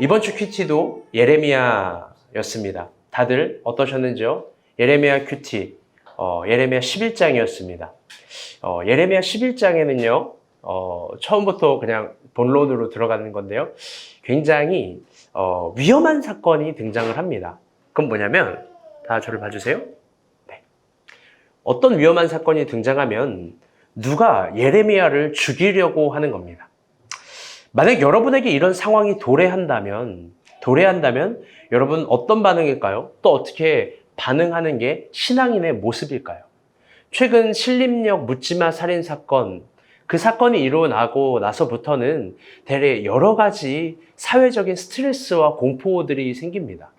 이번 주 큐티도 예레미야였습니다. 다들 어떠셨는지요? 예레미야 큐티, 예레미야 11장이었습니다. 예레미야 11장에는요, 처음부터 그냥 본론으로 들어가는 건데요. 굉장히 위험한 사건이 등장을 합니다. 그건 뭐냐면, 다 저를 봐주세요. 네. 어떤 위험한 사건이 등장하면 누가 예레미야를 죽이려고 하는 겁니다. 만약 여러분에게 이런 상황이 도래한다면 여러분 어떤 반응일까요? 또 어떻게 반응하는 게 신앙인의 모습일까요? 최근 신림역 묻지마 살인 사건, 그 사건이 일어나고 나서부터는 대래 여러 가지 사회적인 스트레스와 공포들이 생깁니다.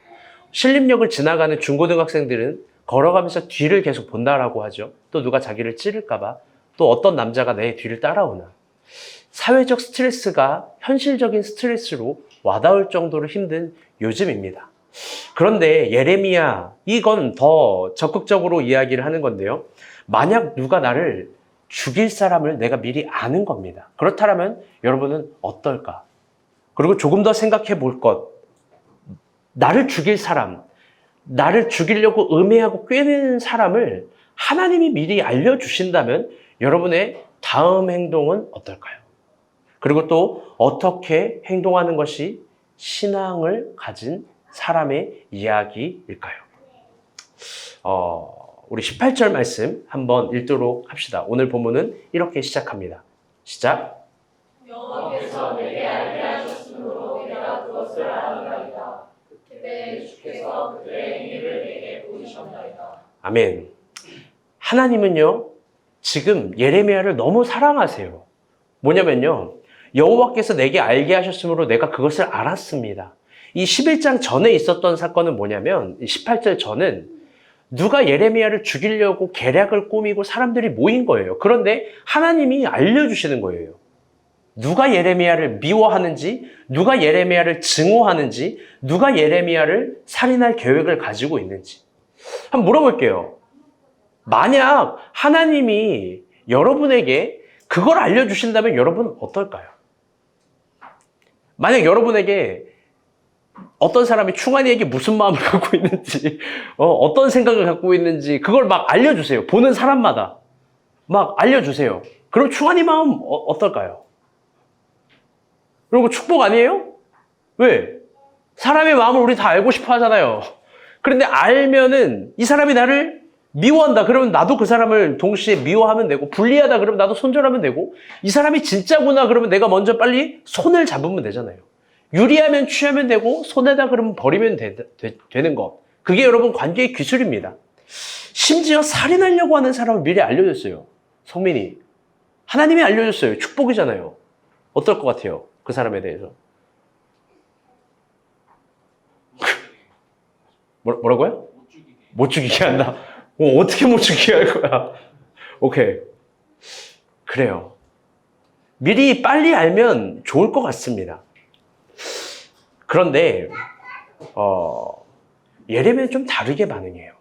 신림역을 지나가는 중고등학생들은 걸어가면서 뒤를 계속 본다라고 하죠. 또 누가 자기를 찌를까봐, 또 어떤 남자가 내 뒤를 따라오나. 사회적 스트레스가 현실적인 스트레스로 와닿을 정도로 힘든 요즘입니다. 그런데 예레미야, 이건 더 적극적으로 이야기를 하는 건데요. 만약 누가 나를 죽일 사람을 내가 미리 아는 겁니다. 그렇다면 여러분은 어떨까? 그리고 조금 더 생각해 볼 것. 나를 죽일 사람, 나를 죽이려고 음해하고 꾀내는 사람을 하나님이 미리 알려주신다면 여러분의 다음 행동은 어떨까요? 그리고 또 어떻게 행동하는 것이 신앙을 가진 사람의 이야기일까요? 우리 18절 말씀 한번 읽도록 합시다. 오늘 본문은 이렇게 시작합니다. 시작. 여호와께서 내게 알게 하셨으므로 내가 그것을 아노나이다. 그때 주께서 그들의 행위를 내게 보이셨나이다. 아멘. 하나님은요, 지금 예레미야를 너무 사랑하세요. 뭐냐면요, 여호와께서 내게 알게 하셨으므로 내가 그것을 알았습니다. 이 11장 전에 있었던 사건은 뭐냐면, 18절 전은 누가 예레미야를 죽이려고 계략을 꾸미고 사람들이 모인 거예요. 그런데 하나님이 알려주시는 거예요. 누가 예레미야를 미워하는지, 누가 예레미야를 증오하는지, 누가 예레미야를 살인할 계획을 가지고 있는지. 한번 물어볼게요. 만약 하나님이 여러분에게 그걸 알려주신다면 여러분 어떨까요? 만약 여러분에게 어떤 사람이 충환이에게 무슨 마음을 갖고 있는지, 어떤 생각을 갖고 있는지 그걸 막 알려주세요. 보는 사람마다 막 알려주세요. 그럼 충환이 마음 어떨까요? 그리고 축복 아니에요? 왜? 사람의 마음을 우리 다 알고 싶어 하잖아요. 그런데 알면은 이 사람이 나를 미워한다 그러면 나도 그 사람을 동시에 미워하면 되고, 불리하다 그러면 나도 손절하면 되고, 이 사람이 진짜구나 그러면 내가 먼저 빨리 손을 잡으면 되잖아요. 유리하면 취하면 되고, 손해다 그러면 버리면 되는 것. 그게 여러분 관계의 기술입니다. 심지어 살인하려고 하는 사람을 미리 알려줬어요. 성민이. 하나님이 알려줬어요. 축복이잖아요. 어떨 것 같아요? 그 사람에 대해서. 뭐라고요? 못 죽이게 한다. 어떻게 못 죽이게 할 거야? 오케이. 그래요. 미리 빨리 알면 좋을 것 같습니다. 그런데 예레미야는 좀 다르게 반응해요.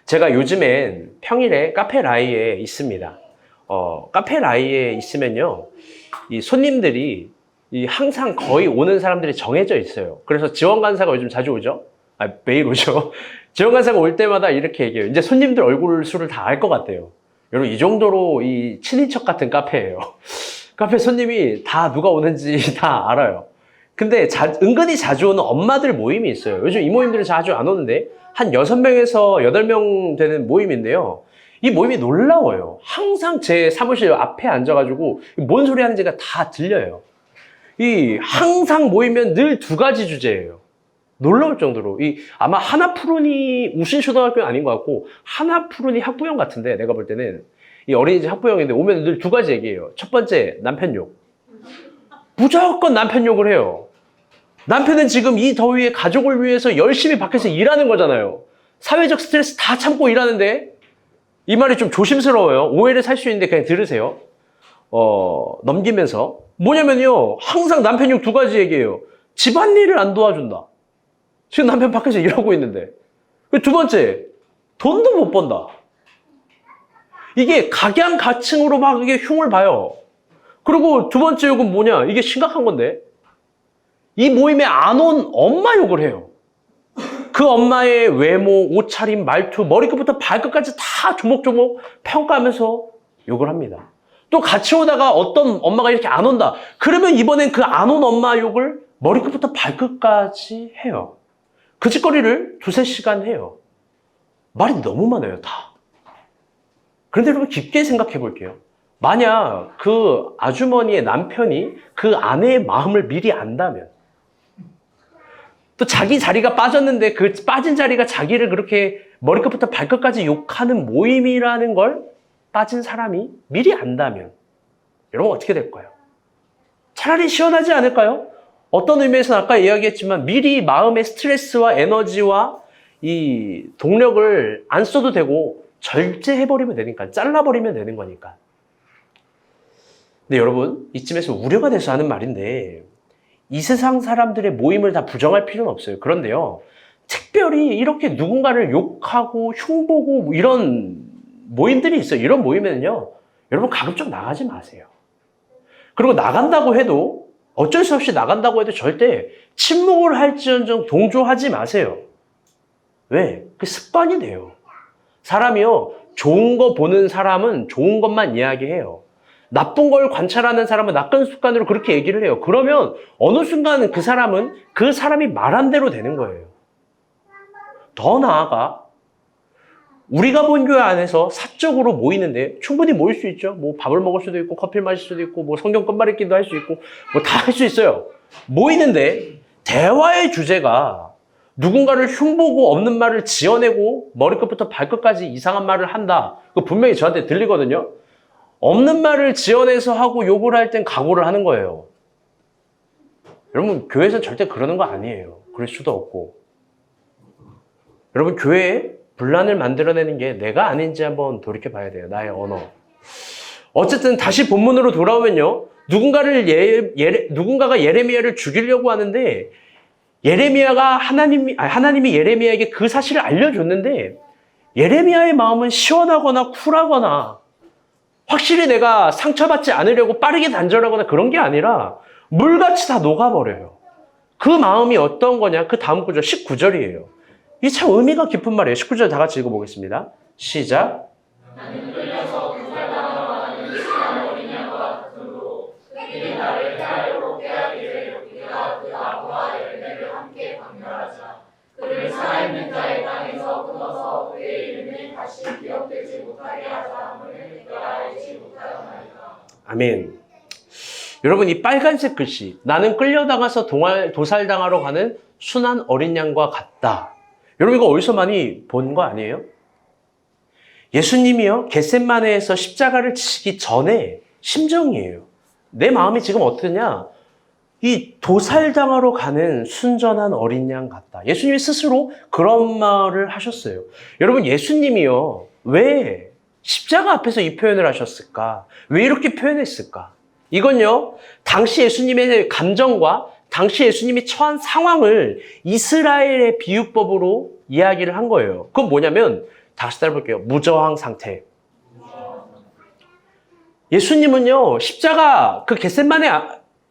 제가 요즘엔 평일에 카페 라이에 있습니다. 카페 라이에 있으면요, 이 손님들이 항상 거의 오는 사람들이 정해져 있어요. 그래서 지원 간사가 요즘 자주 오죠? 매일 오죠. 지원 간사가 올 때마다 이렇게 얘기해요. 이제 손님들 얼굴 수를 다 알 것 같아요. 여러분, 이 정도로 이 친인척 같은 카페예요. 카페 손님이 다 누가 오는지 다 알아요. 근데 은근히 자주 오는 엄마들 모임이 있어요. 요즘 이 모임들은 자주 안 오는데 한 6명에서 8명 되는 모임인데요. 이 모임이 놀라워요. 항상 제 사무실 앞에 앉아가지고 뭔 소리 하는지가 다 들려요. 항상 모이면 늘 두 가지 주제예요. 놀라울 정도로. 아마 하나푸르니 우신초등학교는 아닌 것 같고, 하나푸르니 학부형 같은데, 내가 볼 때는. 이 어린이집 학부형인데, 오면 늘 두 가지 얘기해요. 첫 번째, 남편 욕. 무조건 남편 욕을 해요. 남편은 지금 이 더위에 가족을 위해서 열심히 밖에서 일하는 거잖아요. 사회적 스트레스 다 참고 일하는데, 이 말이 좀 조심스러워요. 오해를 살 수 있는데 그냥 들으세요. 넘기면서. 뭐냐면요, 항상 남편 욕 두 가지 얘기해요. 집안일을 안 도와준다. 지금 남편 밖에서 일하고 있는데. 두 번째, 돈도 못 번다. 이게 각양가층으로 막 이게 흉을 봐요. 그리고 두 번째 욕은 뭐냐? 이게 심각한 건데. 이 모임에 안 온 엄마 욕을 해요. 그 엄마의 외모, 옷차림, 말투, 머리끝부터 발끝까지 다 조목조목 평가하면서 욕을 합니다. 또 같이 오다가 어떤 엄마가 이렇게 안 온다. 그러면 이번엔 그 안 온 엄마 욕을 머리끝부터 발끝까지 해요. 그 짓거리를 2-3시간 해요. 말이 너무 많아요, 다. 그런데 여러분 깊게 생각해 볼게요. 만약 그 아주머니의 남편이 그 아내의 마음을 미리 안다면, 또 자기 자리가 빠졌는데 그 빠진 자리가 자기를 그렇게 머리끝부터 발끝까지 욕하는 모임이라는 걸 빠진 사람이 미리 안다면 여러분 어떻게 될까요? 차라리 시원하지 않을까요? 어떤 의미에서는 아까 이야기했지만 미리 마음의 스트레스와 에너지와 이 동력을 안 써도 되고 절제해버리면 되니까, 잘라버리면 되는 거니까. 근데 여러분 이쯤에서 우려가 돼서 하는 말인데, 이 세상 사람들의 모임을 다 부정할 필요는 없어요. 그런데요, 특별히 이렇게 누군가를 욕하고 흉보고 뭐 이런 모임들이 있어요. 이런 모임에는요, 여러분 가급적 나가지 마세요. 그리고 나간다고 해도, 어쩔 수 없이 나간다고 해도 절대 침묵을 할지언정 동조하지 마세요. 왜? 그 습관이 돼요. 사람이요, 좋은 거 보는 사람은 좋은 것만 이야기해요. 나쁜 걸 관찰하는 사람은 나쁜 습관으로 그렇게 얘기를 해요. 그러면 어느 순간 그 사람은 그 사람이 말한 대로 되는 거예요. 더 나아가 우리가 본 교회 안에서 사적으로 모이는데 충분히 모일 수 있죠. 뭐 밥을 먹을 수도 있고 커피를 마실 수도 있고 뭐 성경 끝말잇기도 할 수 있고 뭐 다 할 수 있어요. 모이는데 대화의 주제가 누군가를 흉보고 없는 말을 지어내고 머리끝부터 발끝까지 이상한 말을 한다. 그거 분명히 저한테 들리거든요. 없는 말을 지어내서 하고 욕을 할 땐 각오를 하는 거예요. 여러분, 교회에서는 절대 그러는 거 아니에요. 그럴 수도 없고. 여러분, 교회에 분란을 만들어내는 게 내가 아닌지 한번 돌이켜봐야 돼요. 나의 언어. 어쨌든 다시 본문으로 돌아오면요, 누군가가 예레미야를 죽이려고 하는데, 하나님이 예레미야에게 그 사실을 알려줬는데, 예레미야의 마음은 시원하거나 쿨하거나 확실히 내가 상처받지 않으려고 빠르게 단절하거나 그런 게 아니라 물같이 다 녹아버려요. 그 마음이 어떤 거냐? 그 다음 구절 19절이에요. 이게 참 의미가 깊은 말이에요. 19절 다 같이 읽어보겠습니다. 시작. 나는 끌려서 구살당하러 가는 시간 어린 양과 같으므로 그들이 나를 피하려고 빼앗기를 우리가 그 나무와 열매를 함께 박멸하자. 그를 살아있는 자의 땅에서 끊어서 그의 이름을 다시 기억되지 못하게 하자 함을 내가 알지 못하였나이다. 아멘. 여러분, 이 빨간색 글씨, 나는 끌려다가서 도살당하러 가는 순한 어린 양과 같다. 여러분, 이거 어디서 많이 본 거 아니에요? 예수님이요, 겟세마네에서 십자가를 지시기 전에 심정이에요. 내 마음이 지금 어떠냐? 이 도살당하러 가는 순전한 어린 양 같다. 예수님이 스스로 그런 말을 하셨어요. 여러분, 예수님이요, 왜 십자가 앞에서 이 표현을 하셨을까? 왜 이렇게 표현했을까? 이건요, 당시 예수님의 감정과 당시 예수님이 처한 상황을 이스라엘의 비유법으로 이야기를 한 거예요. 그건 뭐냐면, 다시 따라볼게요. 무저항 상태. 예수님은요, 십자가 그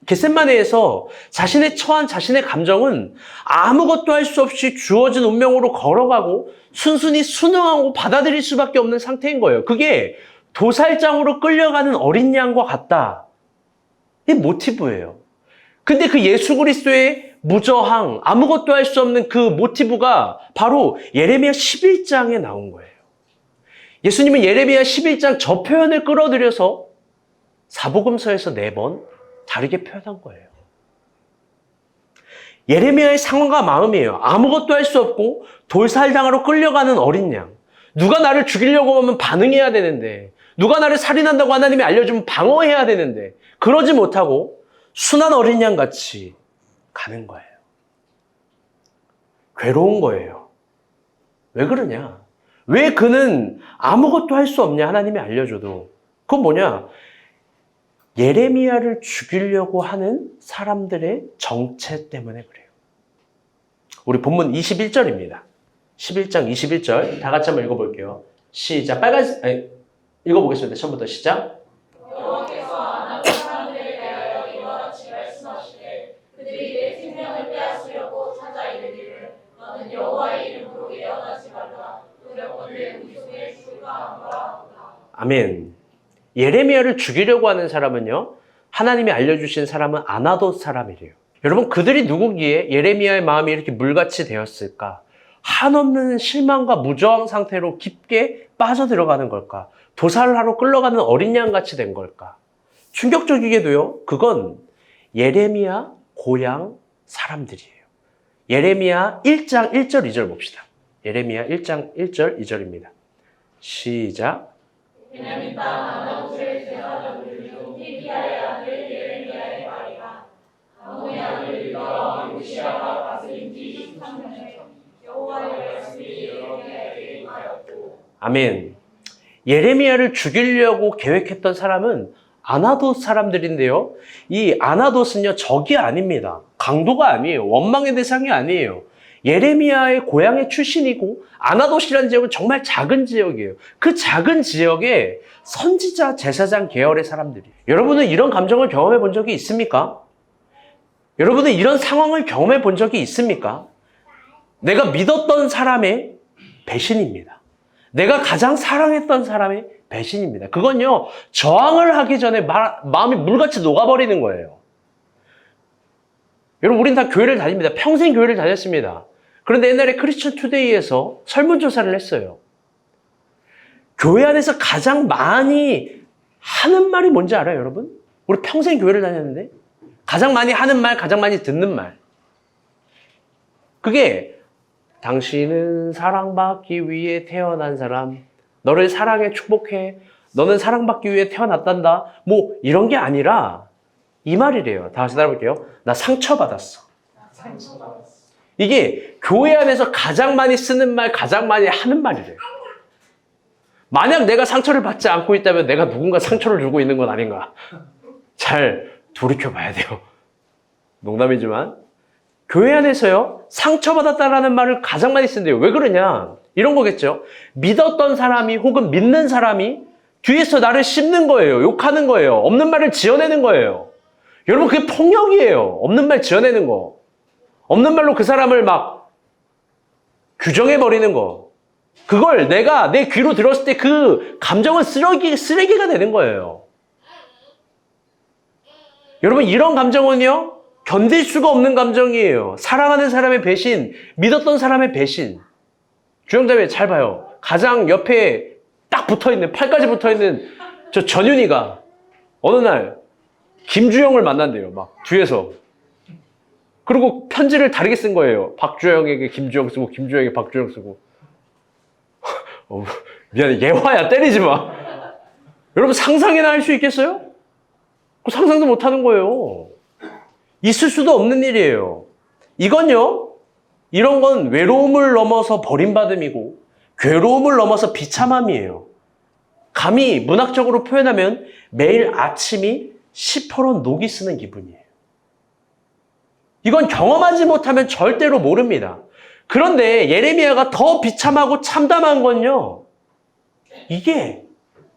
겟세마네에서 자신의 처한 자신의 감정은 아무것도 할 수 없이 주어진 운명으로 걸어가고 순순히 순응하고 받아들일 수밖에 없는 상태인 거예요. 그게 도살장으로 끌려가는 어린 양과 같다. 이 모티브예요. 근데 그 예수 그리스도의 무저항, 아무것도 할 수 없는 그 모티브가 바로 예레미야 11장에 나온 거예요. 예수님은 예레미야 11장 저 표현을 끌어들여서 사복음서에서 4번 다르게 표현한 거예요. 예레미야의 상황과 마음이에요. 아무것도 할 수 없고 돌살당하러 끌려가는 어린 양. 누가 나를 죽이려고 하면 반응해야 되는데, 누가 나를 살인한다고 하나님이 알려주면 방어해야 되는데, 그러지 못하고 순한 어린 양 같이 가는 거예요. 괴로운 거예요. 왜 그러냐? 왜 그는 아무것도 할 수 없냐? 하나님이 알려줘도. 그건 뭐냐? 예레미야를 죽이려고 하는 사람들의 정체 때문에 그래요. 우리 본문 21절입니다. 11장 21절 다 같이 한번 읽어볼게요. 시작. 읽어보겠습니다. 처음부터 시작. 여호와께서 아낙 사람들에 대하여 이와 같이 말씀하시되 그들이 내 생명을 아멘. 예레미야를 죽이려고 하는 사람은요, 하나님이 알려주신 사람은 아나돗 사람이래요. 여러분, 그들이 누구기에 예레미야의 마음이 이렇게 물같이 되었을까? 한없는 실망과 무저항 상태로 깊게 빠져들어가는 걸까? 도살을 하러 끌려가는 어린 양같이 된 걸까? 충격적이게도요, 그건 예레미야 고향 사람들이에요. 예레미야 1장 1절 2절 봅시다. 예레미야 1장 1절 2절입니다. 시작. 베냐민 땅 아나돗의 제사장들 중 히기야의 아들 예레미야의 말이라. 아모의 아들 유다 왕 요시야가 다스린 지 13년에 여호와의 말씀이 예레미야에게 임하였고. 아멘. 예레미야를 죽이려고 계획했던 사람은 아나돗 사람들인데요. 이 아나돗은요, 적이 아닙니다. 강도가 아니에요. 원망의 대상이 아니에요. 예레미야의 고향의 출신이고 아나돗이라는 지역은 정말 작은 지역이에요. 그 작은 지역에 선지자, 제사장 계열의 사람들이에요. 여러분은 이런 감정을 경험해 본 적이 있습니까? 여러분은 이런 상황을 경험해 본 적이 있습니까? 내가 믿었던 사람의 배신입니다. 내가 가장 사랑했던 사람의 배신입니다. 그건요, 저항을 하기 전에 마음이 물같이 녹아버리는 거예요. 여러분, 우린 다 교회를 다닙니다. 평생 교회를 다녔습니다. 그런데 옛날에 크리스천 투데이에서 설문조사를 했어요. 교회 안에서 가장 많이 하는 말이 뭔지 알아요, 여러분? 우리 평생 교회를 다녔는데 가장 많이 하는 말, 가장 많이 듣는 말. 그게 당신은 사랑받기 위해 태어난 사람, 너를 사랑해 축복해, 너는 사랑받기 위해 태어났단다. 뭐 이런 게 아니라 이 말이래요. 다시 따라볼게요. 나 상처받았어. 이게 교회 안에서 가장 많이 쓰는 말, 가장 많이 하는 말이래요. 만약 내가 상처를 받지 않고 있다면 내가 누군가 상처를 주고 있는 건 아닌가. 잘 돌이켜봐야 돼요. 농담이지만 교회 안에서요, 상처받았다라는 말을 가장 많이 쓴대요. 왜 그러냐? 이런 거겠죠. 믿었던 사람이 혹은 믿는 사람이 뒤에서 나를 씹는 거예요. 욕하는 거예요. 없는 말을 지어내는 거예요. 여러분, 그게 폭력이에요. 없는 말 지어내는 거. 없는 말로 그 사람을 막 규정해버리는 거. 그걸 내가 내 귀로 들었을 때 그 감정은 쓰레기가 되는 거예요. 여러분, 이런 감정은요, 견딜 수가 없는 감정이에요. 사랑하는 사람의 배신, 믿었던 사람의 배신. 주영자매 잘 봐요. 가장 옆에 딱 붙어있는, 팔까지 붙어있는 저 전윤이가 어느 날 김주영을 만난대요. 막 뒤에서. 그리고 편지를 다르게 쓴 거예요. 박주영에게 김주영 쓰고 김주영에게 박주영 쓰고. 미안해, 예화야, 때리지 마. 여러분, 상상이나 할 수 있겠어요? 그 상상도 못 하는 거예요. 있을 수도 없는 일이에요. 이건요, 이런 건 외로움을 넘어서 버림받음이고 괴로움을 넘어서 비참함이에요. 감히 문학적으로 표현하면 매일 아침이 시퍼런 녹이 쓰는 기분이에요. 이건 경험하지 못하면 절대로 모릅니다. 그런데 예레미야가 더 비참하고 참담한 건요, 이게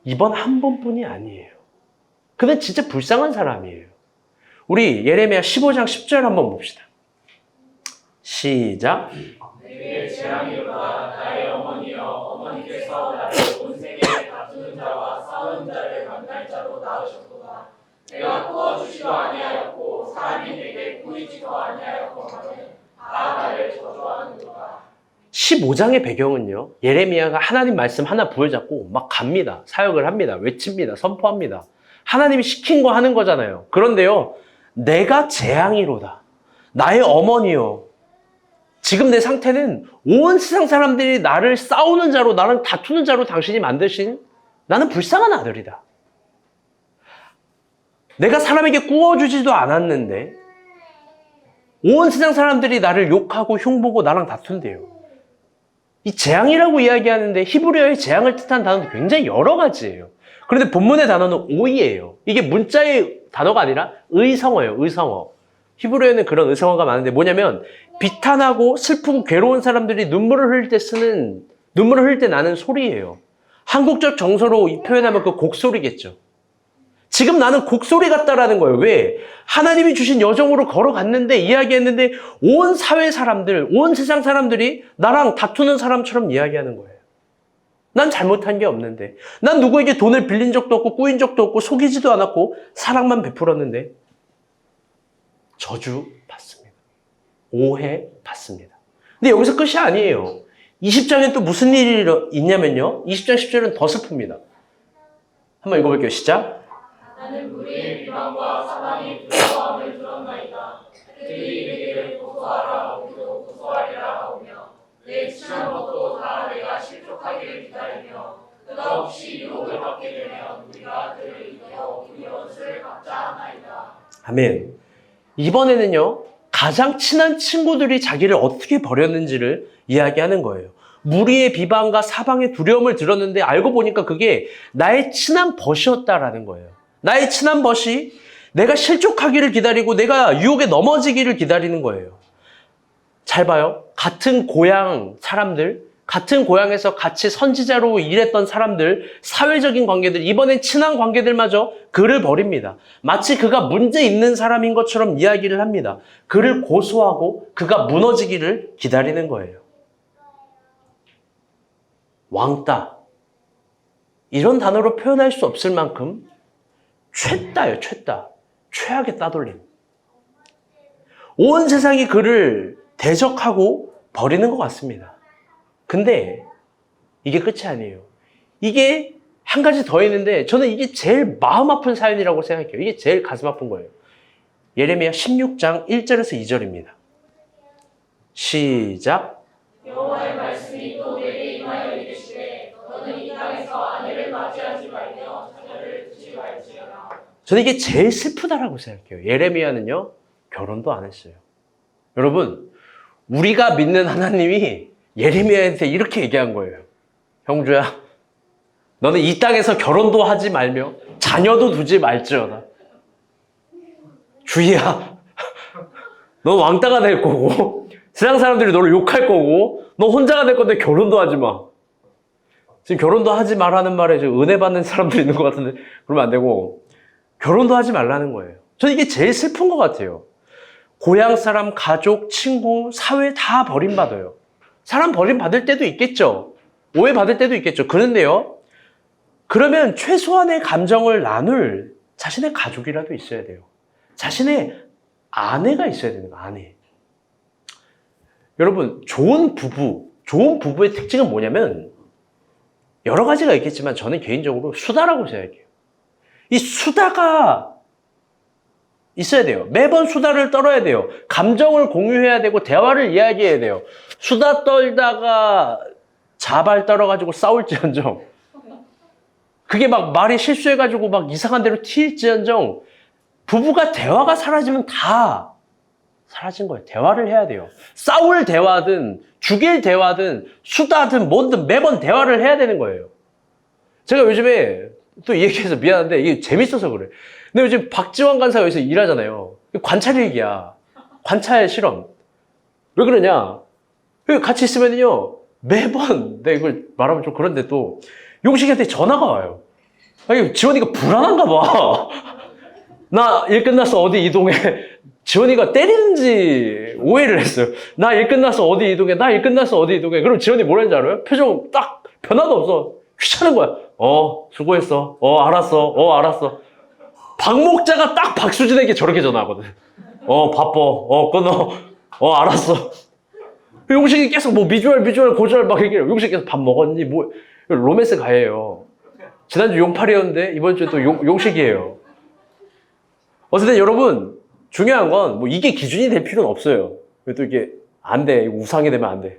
이번 한 번뿐이 아니에요. 그는 진짜 불쌍한 사람이에요. 우리 예레미야 15장 10절 한번 봅시다. 시작. 내게 재앙이로다. 나의 어머니여, 어머니께서 나를 온 세계에 다투는 자와 싸우는 자를 만날 자로 낳으셨도다. 내가 구워주지도 아니하였고 사람이 내게 보이지도 아니하였거든 다 나를 저주하는도다. 15장의 배경은요, 예레미야가 하나님 말씀 하나 부여잡고 막 갑니다. 사역을 합니다. 외칩니다. 선포합니다. 하나님이 시킨 거 하는 거잖아요. 그런데요, 내가 재앙이로다. 나의 어머니요. 지금 내 상태는 온 세상 사람들이 나를 싸우는 자로, 나랑 다투는 자로 당신이 만드신 나는 불쌍한 아들이다. 내가 사람에게 구워주지도 않았는데 온 세상 사람들이 나를 욕하고 흉보고 나랑 다툰대요. 이 재앙이라고 이야기하는데 히브리어의 재앙을 뜻하는 단어도 굉장히 여러 가지예요. 그런데 본문의 단어는 오이예요. 이게 문자의 단어가 아니라 의성어예요. 의성어. 히브리어에는 그런 의성어가 많은데 뭐냐면 비탄하고 슬프고 괴로운 사람들이 눈물을 흘릴 때 나는 소리예요. 한국적 정서로 표현하면 그 곡소리겠죠. 지금 나는 곡소리 같다라는 거예요. 왜? 하나님이 주신 여정으로 걸어갔는데, 이야기했는데 온 사회 사람들, 온 세상 사람들이 나랑 다투는 사람처럼 이야기하는 거예요. 난 잘못한 게 없는데. 난 누구에게 돈을 빌린 적도 없고 꾸인 적도 없고 속이지도 않았고 사랑만 베풀었는데 저주 받습니다. 오해 받습니다. 근데 여기서 끝이 아니에요. 20장에 또 무슨 일이 있냐면요. 20장 10절은 더 슬픕니다. 한번 읽어볼게요. 시작. 나는 무리의 비방과 사방의 두려워함을 들었나이다. 그들이 이르기를 고소하라 우리도 고소하리라 하오며 내 친한 것도 다 내가 실족하기를 기다리며 끝없이 유혹을 받게 되면 우리가 그를 이겨 우리 원수를 갚자 하나이다. 아멘. 이번에는요. 가장 친한 친구들이 자기를 어떻게 버렸는지를 이야기하는 거예요. 무리의 비방과 사방의 두려움을 들었는데 알고 보니까 그게 나의 친한 벗이었다라는 거예요. 나의 친한 벗이 내가 실족하기를 기다리고 내가 유혹에 넘어지기를 기다리는 거예요. 잘 봐요. 같은 고향 사람들, 같은 고향에서 같이 선지자로 일했던 사람들, 사회적인 관계들, 이번엔 친한 관계들마저 그를 버립니다. 마치 그가 문제 있는 사람인 것처럼 이야기를 합니다. 그를 고소하고 그가 무너지기를 기다리는 거예요. 왕따. 이런 단어로 표현할 수 없을 만큼 최따예요, 최따. 최악의 따돌림. 온 세상이 그를 대적하고 버리는 것 같습니다. 근데 이게 끝이 아니에요. 이게 한 가지 더 있는데 저는 이게 제일 마음 아픈 사연이라고 생각해요. 이게 제일 가슴 아픈 거예요. 예레미야 16장 1절에서 2절입니다. 시작. 여호와의 말씀이 또 내게 임하여 이르시되 너는 이 땅에서 아내를 맞이하지 말며 자녀를 두지 말지어다. 저는 이게 제일 슬프다라고 생각해요. 예레미야는요, 결혼도 안 했어요. 여러분, 우리가 믿는 하나님이 예레미야한테 이렇게 얘기한 거예요. 형주야, 너는 이 땅에서 결혼도 하지 말며 자녀도 두지 말지어다. 주희야, 너 왕따가 될 거고 세상 사람들이 너를 욕할 거고 너 혼자가 될 건데 결혼도 하지 마. 지금 결혼도 하지 말라는 말에 지금 은혜 받는 사람들이 있는 것 같은데 그러면 안 되고 결혼도 하지 말라는 거예요. 저는 이게 제일 슬픈 것 같아요. 고향 사람, 가족, 친구, 사회 다 버림받아요. 사람 버림받을 때도 있겠죠. 오해받을 때도 있겠죠. 그런데요. 그러면 최소한의 감정을 나눌 자신의 가족이라도 있어야 돼요. 자신의 아내가 있어야 되는 거예요. 아내. 여러분, 좋은 부부의 특징은 뭐냐면 여러 가지가 있겠지만 저는 개인적으로 수다라고 생각해요. 이 수다가 있어야 돼요. 매번 수다를 떨어야 돼요. 감정을 공유해야 되고 대화를 이야기해야 돼요. 수다 떨다가 자발 떨어가지고 싸울지언정 그게 막 말이 실수해가지고 막 이상한 데로 튈지언정 부부가 대화가 사라지면 다 사라진 거예요. 대화를 해야 돼요. 싸울 대화든 죽일 대화든 수다든 뭐든 매번 대화를 해야 되는 거예요. 제가 요즘에 또 이 얘기해서 미안한데 이게 재밌어서 그래. 근데 요즘 박지원 간사가 여기서 일하잖아요. 관찰 일기야. 관찰 실험. 왜 그러냐? 같이 있으면요 매번 내가 이걸 말하면 좀 그런데 또 용식이한테 전화가 와요. 아니 지원이가 불안한가 봐. 나 일 끝났어 어디 이동해. 지원이가 때리는지 오해를 했어요. 나 일 끝났어 어디 이동해. 나 일 끝났어 어디 이동해. 그럼 지원이 뭐라는지 알아요? 표정 딱 변화도 없어. 귀찮은 거야. 수고했어. 알았어. 알았어. 박목자가 딱 박수진에게 저렇게 전화하거든. 바빠. 끊어. 알았어. 용식이 계속 뭐 미주얼 고주얼 막 얘기해요. 용식이 계속 밥 먹었니? 뭐 로맨스 가예요. 지난주 용팔이었는데 이번 주에 또 용식이에요. 어쨌든 여러분 중요한 건 뭐 이게 기준이 될 필요는 없어요. 또 이게 안 돼. 우상이 되면 안 돼.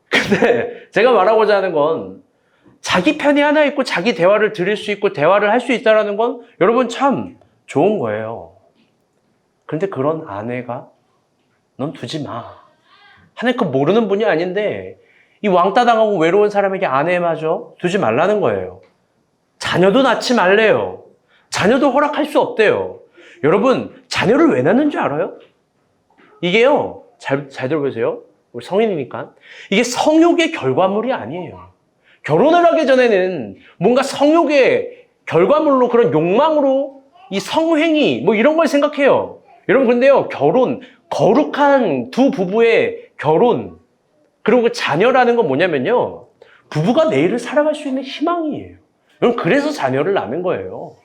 근데 제가 말하고자 하는 건 자기 편이 하나 있고 자기 대화를 들을 수 있고 대화를 할 수 있다는 건 여러분 참 좋은 거예요. 그런데 그런 아내가 넌 두지 마. 하나님 모르는 분이 아닌데 이 왕따 당하고 외로운 사람에게 아내마저 두지 말라는 거예요. 자녀도 낳지 말래요. 자녀도 허락할 수 없대요. 여러분 자녀를 왜 낳는 줄 알아요? 이게요. 잘 들어보세요. 우리 성인이니까. 이게 성욕의 결과물이 아니에요. 결혼을 하기 전에는 뭔가 성욕의 결과물로 그런 욕망으로 이 성행위 뭐 이런 걸 생각해요. 여러분 근데요. 결혼, 거룩한 두 부부의 결혼 그리고 그 자녀라는 건 뭐냐면요. 부부가 내일을 살아갈 수 있는 희망이에요. 여러분, 그래서 자녀를 낳는 거예요.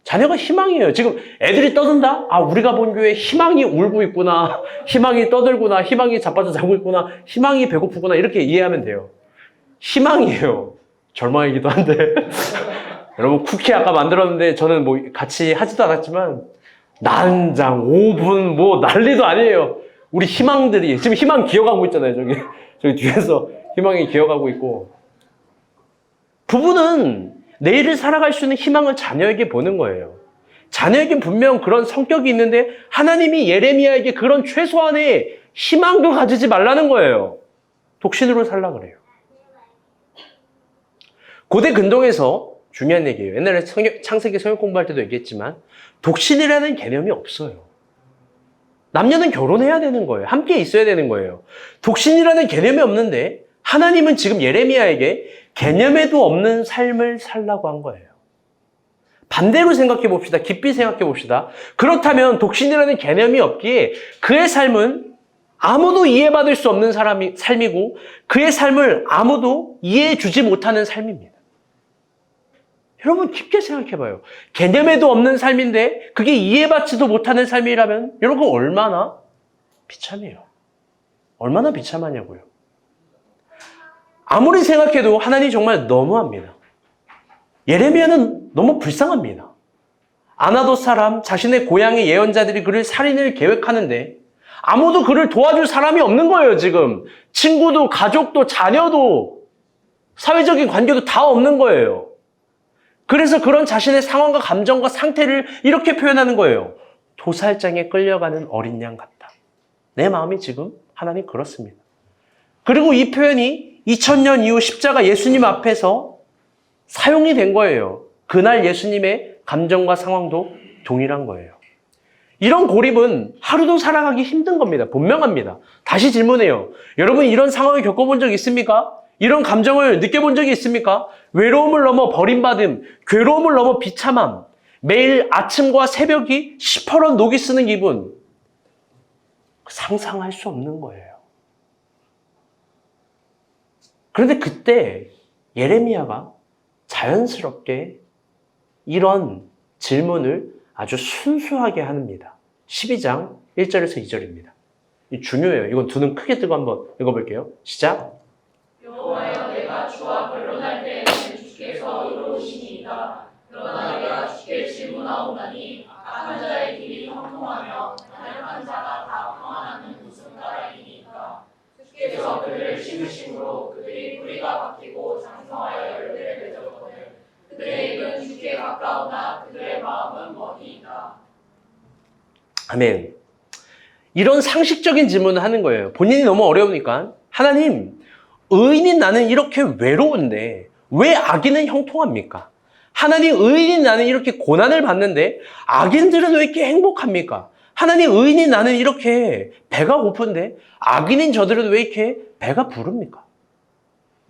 자녀가 희망이에요. 지금 애들이 떠든다? 아, 우리가 본 교회 희망이 울고 있구나. 희망이 떠들구나. 희망이 자빠져 자고 있구나. 희망이 배고프구나. 이렇게 이해하면 돼요. 희망이에요. 절망이기도 한데. 여러분, 쿠키 아까 만들었는데 저는 뭐 같이 하지도 않았지만 난장, 오븐, 뭐 난리도 아니에요. 우리 희망들이 지금 희망 기어가고 있잖아요. 저기 뒤에서 희망이 기어가고 있고. 부부는 내일을 살아갈 수 있는 희망을 자녀에게 보는 거예요. 자녀에게 분명 그런 성격이 있는데 하나님이 예레미야에게 그런 최소한의 희망도 가지지 말라는 거예요. 독신으로 살라 그래요. 고대 근동에서 중요한 얘기예요. 옛날에 창세기 성경 공부할 때도 얘기했지만 독신이라는 개념이 없어요. 남녀는 결혼해야 되는 거예요. 함께 있어야 되는 거예요. 독신이라는 개념이 없는데 하나님은 지금 예레미야에게 개념에도 없는 삶을 살라고 한 거예요. 반대로 생각해 봅시다. 깊이 생각해 봅시다. 그렇다면 독신이라는 개념이 없기에 그의 삶은 아무도 이해받을 수 없는 삶이고 그의 삶을 아무도 이해해 주지 못하는 삶입니다. 여러분 깊게 생각해 봐요. 개념에도 없는 삶인데 그게 이해받지도 못하는 삶이라면 여러분 얼마나 비참해요. 얼마나 비참하냐고요. 아무리 생각해도 하나님이 정말 너무합니다. 예레미야는 너무 불쌍합니다. 아나돗 사람, 자신의 고향의 예언자들이 그를 살인을 계획하는데 아무도 그를 도와줄 사람이 없는 거예요, 지금. 친구도, 가족도, 자녀도, 사회적인 관계도 다 없는 거예요. 그래서 그런 자신의 상황과 감정과 상태를 이렇게 표현하는 거예요. 도살장에 끌려가는 어린 양 같다. 내 마음이 지금 하나님 그렇습니다. 그리고 이 표현이 2000년 이후 십자가 예수님 앞에서 사용이 된 거예요. 그날 예수님의 감정과 상황도 동일한 거예요. 이런 고립은 하루도 살아가기 힘든 겁니다. 분명합니다. 다시 질문해요. 여러분 이런 상황을 겪어본 적 있습니까? 이런 감정을 느껴본 적이 있습니까? 외로움을 넘어 버림받음, 괴로움을 넘어 비참함, 매일 아침과 새벽이 시퍼런 녹이 쓰는 기분, 상상할 수 없는 거예요. 그런데 그때 예레미야가 자연스럽게 이런 질문을 아주 순수하게 합니다. 12장 1절에서 2절입니다. 중요해요. 이건 두 눈 크게 뜨고 한번 읽어볼게요. 시작. 여호와여 내가 주와 변론할 때에는 주께서 의로우시니이다. 그러나 내가 주께 질문하오나니 악한 자의 길이 형통하며 타락한 자가 다 평안하는 무슨 까닭이니까. 주께서 그들을 심으심으로 그들이 뿌리가 박히고 장성하여 열매를 맺었거늘 그들의 입은 주께 가까우나 그들의 마음은 멀리 있다. 아멘. 이런 상식적인 질문을 하는 거예요. 본인이 너무 어려우니까. 하나님, 의인인 나는 이렇게 외로운데 왜 악인은 형통합니까? 하나님, 의인인 나는 이렇게 고난을 받는데 악인들은 왜 이렇게 행복합니까? 하나님, 의인인 나는 이렇게 배가 고픈데 악인인 저들은 왜 이렇게 배가 부릅니까?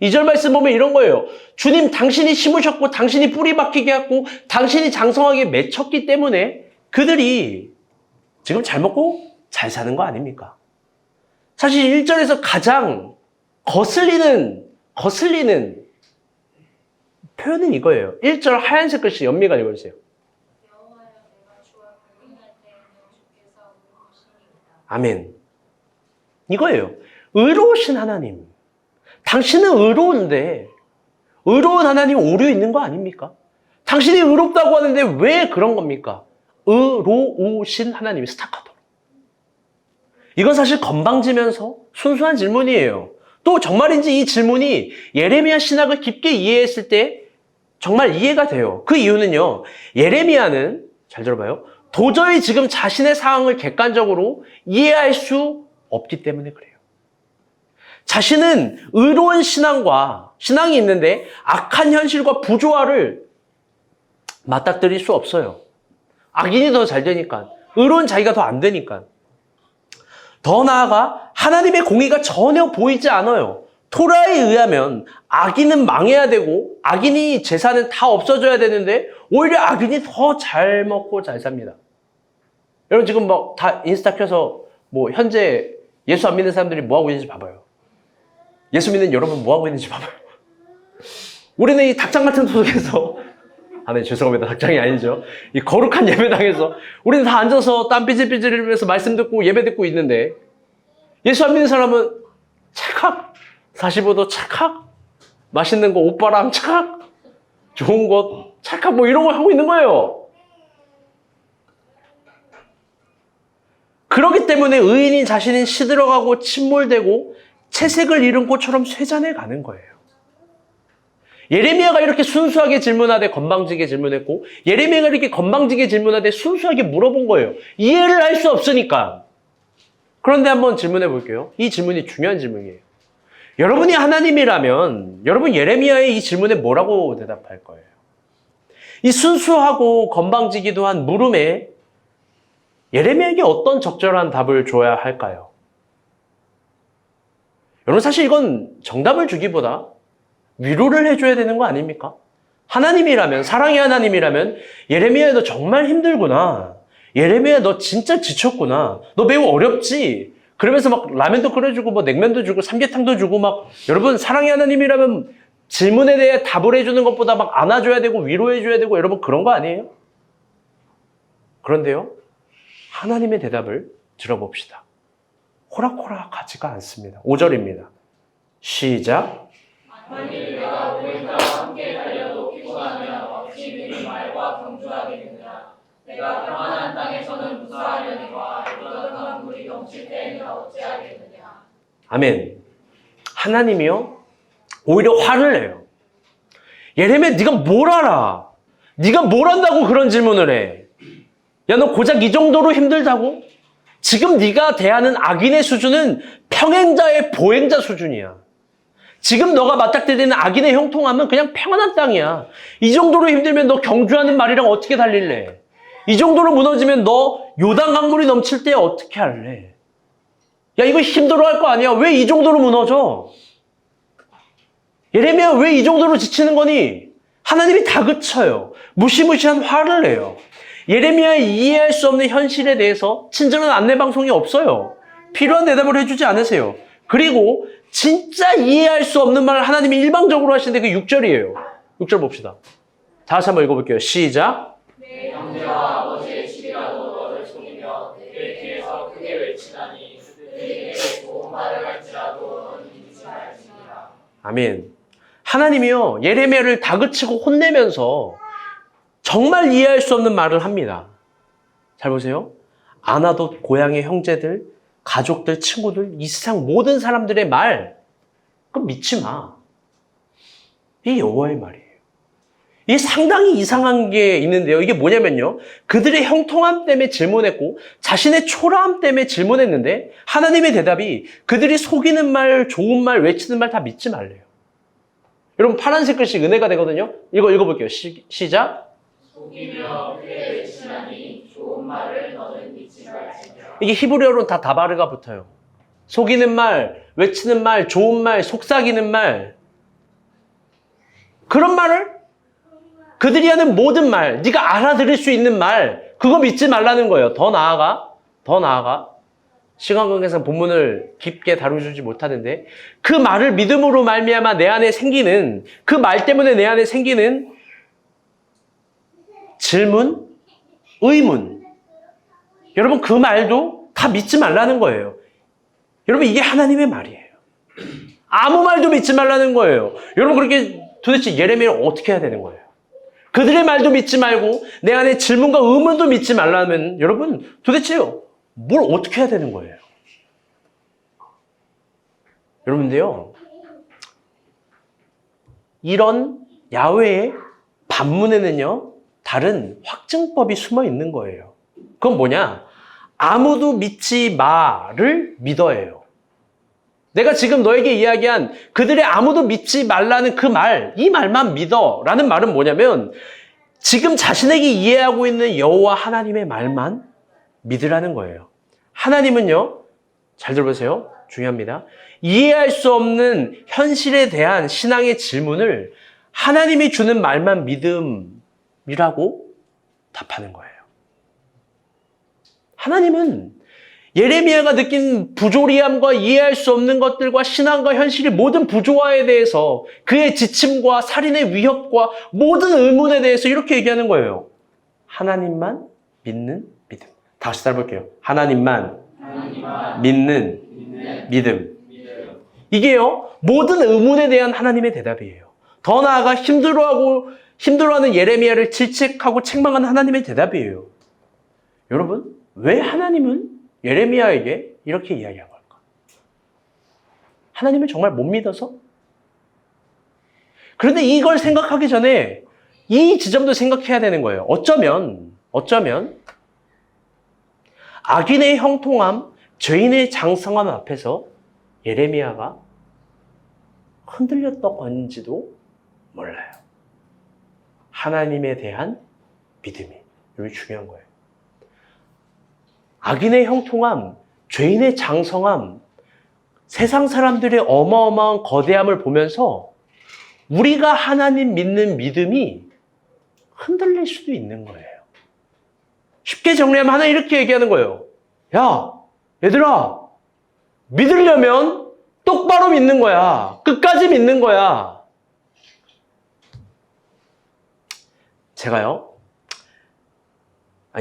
2절 말씀 보면 이런 거예요. 주님, 당신이 심으셨고 당신이 뿌리 박히게 했고 당신이 장성하게 맺혔기 때문에 그들이 지금 잘 먹고 잘 사는 거 아닙니까? 사실 1절에서 가장 거슬리는 표현은 이거예요. 1절 하얀색 글씨 연미가 읽어주세요. 여호와여 내가 주와 변론할 때에는 주께서 의로우시니이다. 아멘. 이거예요. 의로우신 하나님. 당신은 의로운데 의로운 하나님 오류 있는 거 아닙니까? 당신이 의롭다고 하는데 왜 그런 겁니까? 의로우신 하나님, 스타카토로. 이건 사실 건방지면서 순수한 질문이에요. 또 정말인지 이 질문이 예레미야 신학을 깊게 이해했을 때 정말 이해가 돼요. 그 이유는요. 예레미야는 잘 들어봐요. 도저히 지금 자신의 상황을 객관적으로 이해할 수 없기 때문에 그래요. 자신은 의로운 신앙이 있는데 악한 현실과 부조화를 맞닥뜨릴 수 없어요. 악인이 더 잘 되니까. 의로운 자기가 더 안 되니까. 더 나아가 하나님의 공의가 전혀 보이지 않아요. 토라에 의하면 악인은 망해야 되고 악인이 재산은 다 없어져야 되는데 오히려 악인이 더 잘 먹고 잘 삽니다. 여러분 지금 뭐 다 인스타 켜서 뭐 현재 예수 안 믿는 사람들이 뭐 하고 있는지 봐봐요. 예수 믿는 여러분 뭐 하고 있는지 봐봐요. 우리는 이 닭장 같은 속에서, 네, 죄송합니다. 닭장이 아니죠. 이 거룩한 예배당에서 우리는 다 앉아서 땀 삐질삐질 흘리면서 말씀 듣고 예배 듣고 있는데, 예수 안 믿는 사람은 찰칵, 45도 찰칵, 맛있는 거 오빠랑 찰칵, 좋은 것 찰칵 뭐 이런 걸 하고 있는 거예요. 그렇기 때문에 의인이 자신이 시들어가고 침몰되고 채색을 잃은 꽃처럼 쇠잔해 가는 거예요. 예레미야가 이렇게 순수하게 질문하되 건방지게 질문했고, 예레미야가 이렇게 건방지게 질문하되 순수하게 물어본 거예요. 이해를 할 수 없으니까. 그런데 한번 질문해 볼게요. 이 질문이 중요한 질문이에요. 여러분이 하나님이라면 여러분 예레미야의 이 질문에 뭐라고 대답할 거예요? 이 순수하고 건방지기도 한 물음에 예레미야에게 어떤 적절한 답을 줘야 할까요? 여러분 사실 이건 정답을 주기보다 위로를 해줘야 되는 거 아닙니까? 하나님이라면, 사랑의 하나님이라면 예레미야 너 정말 힘들구나. 예레미야 너 진짜 지쳤구나. 너 매우 어렵지. 그러면서 막 라면도 끓여주고 뭐 냉면도 주고 삼계탕도 주고 막, 여러분 사랑의 하나님이라면 질문에 대해 답을 해주는 것보다 막 안아줘야 되고 위로해줘야 되고, 여러분 그런 거 아니에요? 그런데요, 하나님의 대답을 들어봅시다. 호락호락하지가 않습니다. 5절입니다. 시작. 만일 내가 우리가 함께 달려도 피곤하면 어찌 미리 말과 경주하겠느냐. 내가 평안한 땅에서는 무사하려니와 이런 물이 넘칠 때에는 어찌하겠느냐. 아멘. 하나님이요 오히려 화를 내요. 예레미야 네가 뭘 알아? 네가 뭘 안다고 그런 질문을 해? 야, 너 고작 이 정도로 힘들다고? 지금 네가 대하는 악인의 수준은 평행자의 보행자 수준이야. 지금 너가 맞닥뜨리는 악인의 형통함은 그냥 평안한 땅이야. 이 정도로 힘들면 너 경주하는 말이랑 어떻게 달릴래? 이 정도로 무너지면 너 요단 강물이 넘칠 때 어떻게 할래? 야, 이거 힘들어할 거 아니야. 왜 이 정도로 무너져? 예레미야 왜 이 정도로 지치는 거니? 하나님이 다그쳐요. 무시무시한 화를 내요. 예레미야의 이해할 수 없는 현실에 대해서 친절한 안내 방송이 없어요. 필요한 대답을 해주지 않으세요. 그리고 진짜 이해할 수 없는 말을 하나님이 일방적으로 하시는데 그 6절이에요. 6절 봅시다. 다시 한번 읽어볼게요. 시작. 내 형제와 아버지의 집이라도 너를 속이며 내 뒤에서 크게 외치나니 그들이 내게 좋은 말을 할지라도 너는 믿지 말지니라. 아멘. 하나님이요 예레미야를 다그치고 혼내면서 정말 이해할 수 없는 말을 합니다. 잘 보세요. 아나돗 고향의 형제들, 가족들, 친구들, 이 세상 모든 사람들의 말, 그거 믿지 마. 이게 여호와의 말이에요. 이게 상당히 이상한 게 있는데요. 이게 뭐냐면요, 그들의 형통함 때문에 질문했고 자신의 초라함 때문에 질문했는데 하나님의 대답이 그들이 속이는 말, 좋은 말, 외치는 말 다 믿지 말래요. 여러분 파란색 글씨 은혜가 되거든요. 이거 읽어볼게요. 시작. 속이며 크게 외치나니 좋은 말을 너는 믿지 말지니라. 이게 히브리어로는 다 다바르가 붙어요. 속이는 말, 외치는 말, 좋은 말, 속삭이는 말. 그런 말을 그들이 하는 모든 말, 네가 알아들을 수 있는 말, 그거 믿지 말라는 거예요. 더 나아가 시간 관계상 본문을 깊게 다루지 못하는데 그 말을 믿음으로 말미암아 내 안에 생기는, 그 말 때문에 내 안에 생기는 질문, 의문, 여러분 그 말도 다 믿지 말라는 거예요. 여러분 이게 하나님의 말이에요. 아무 말도 믿지 말라는 거예요. 여러분 그렇게 도대체 예레미야를 어떻게 해야 되는 거예요? 그들의 말도 믿지 말고 내 안에 질문과 의문도 믿지 말라면 여러분 도대체요 뭘 어떻게 해야 되는 거예요? 여러분들요, 이런 야훼의 반문에는요 다른 확증법이 숨어 있는 거예요. 그건 뭐냐? 아무도 믿지 마를 믿어예요. 내가 지금 너에게 이야기한 그들의 아무도 믿지 말라는 그 말, 이 말만 믿어 라는 말은 뭐냐면 지금 자신에게 이해하고 있는 여호와 하나님의 말만 믿으라는 거예요. 하나님은요, 잘 들어보세요. 중요합니다. 이해할 수 없는 현실에 대한 신앙의 질문을 하나님이 주는 말만 믿음이라고 답하는 거예요. 하나님은 예레미야가 느낀 부조리함과 이해할 수 없는 것들과 신앙과 현실의 모든 부조화에 대해서 그의 지침과 살인의 위협과 모든 의문에 대해서 이렇게 얘기하는 거예요. 하나님만 믿는 믿음. 다시 따라볼게요. 하나님만 믿는 믿음. 이게요, 모든 의문에 대한 하나님의 대답이에요. 더 나아가 힘들어하는 예레미야를 질책하고 책망하는 하나님의 대답이에요. 여러분, 왜 하나님은 예레미야에게 이렇게 이야기한 걸까? 하나님을 정말 못 믿어서? 그런데 이걸 생각하기 전에 이 지점도 생각해야 되는 거예요. 어쩌면 악인의 형통함, 죄인의 장성함 앞에서 예레미야가 흔들렸던 건지도 몰라요. 하나님에 대한 믿음이 여기 중요한 거예요. 악인의 형통함, 죄인의 장성함, 세상 사람들의 어마어마한 거대함을 보면서 우리가 하나님 믿는 믿음이 흔들릴 수도 있는 거예요. 쉽게 정리하면 하나 이렇게 얘기하는 거예요. 야, 얘들아, 믿으려면 똑바로 믿는 거야. 끝까지 믿는 거야. 제가요?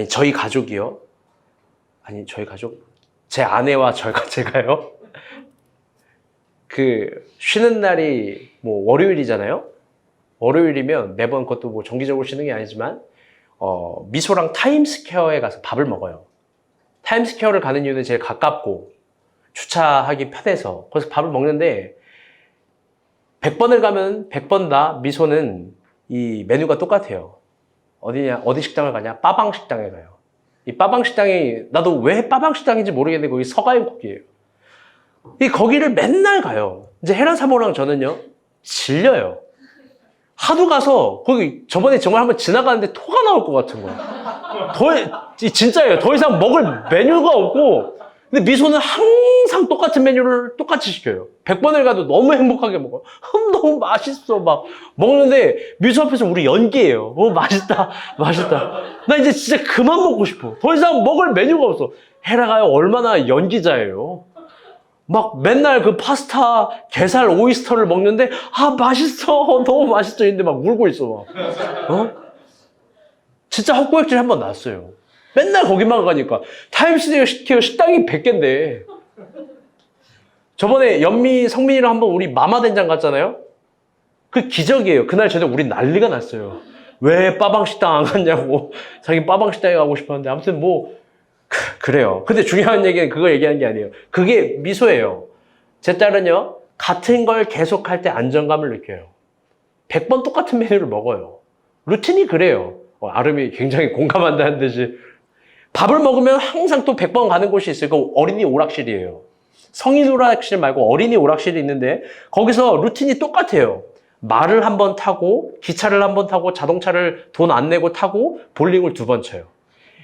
저희 가족이요? 저희 가족? 제 아내와 제가요? 쉬는 날이 월요일이잖아요? 월요일이면 매번 그것도 정기적으로 쉬는 게 아니지만, 미소랑 타임스퀘어에 가서 밥을 먹어요. 타임스퀘어를 가는 이유는 제일 가깝고, 주차하기 편해서. 거기서 밥을 먹는데, 100번을 가면 100번 다 미소는 이 메뉴가 똑같아요. 어디 식당을 가냐? 빠방 식당에 가요. 이 빠방 식당이, 나도 왜 빠방 식당인지 모르겠는데, 거기 서가인국이에요. 거기를 맨날 가요. 이제 헤란 사모랑 저는요, 질려요. 하도 가서, 거기 저번에 정말 한번 지나가는데 토가 나올 것 같은 거야. 진짜예요. 더 이상 먹을 메뉴가 없고, 근데 미소는 항상 똑같은 메뉴를 똑같이 시켜요. 100번을 가도 너무 행복하게 먹어요. 너무 맛있어. 막 먹는데 미소 앞에서 우리 연기해요. 맛있다. 나 이제 진짜 그만 먹고 싶어. 더 이상 먹을 메뉴가 없어. 헤라가요, 얼마나 연기자예요. 막 맨날 파스타, 게살, 오이스터를 먹는데 맛있어. 너무 맛있어. 근데 막 울고 있어. 진짜 헛구역질 한번 났어요. 맨날 거기만 가니까. 타임스퀘어 식당이 100개인데. 저번에 연미, 성민이랑 한번 우리 마마된장 갔잖아요? 그 기적이에요. 그날 저녁 우리 난리가 났어요. 왜 빠방 식당 안 갔냐고. 자기 빠방 식당에 가고 싶었는데. 아무튼 그래요. 근데 중요한 얘기는 그거 얘기하는 게 아니에요. 그게 미소예요. 제 딸은요, 같은 걸 계속할 때 안정감을 느껴요. 100번 똑같은 메뉴를 먹어요. 루틴이 그래요. 아름이 굉장히 공감한다는 듯이. 밥을 먹으면 항상 또 100번 가는 곳이 있어요. 그 어린이 오락실이에요. 성인 오락실 말고 어린이 오락실이 있는데 거기서 루틴이 똑같아요. 말을 한 번 타고, 기차를 한 번 타고, 자동차를 돈 안 내고 타고, 볼링을 2번 쳐요.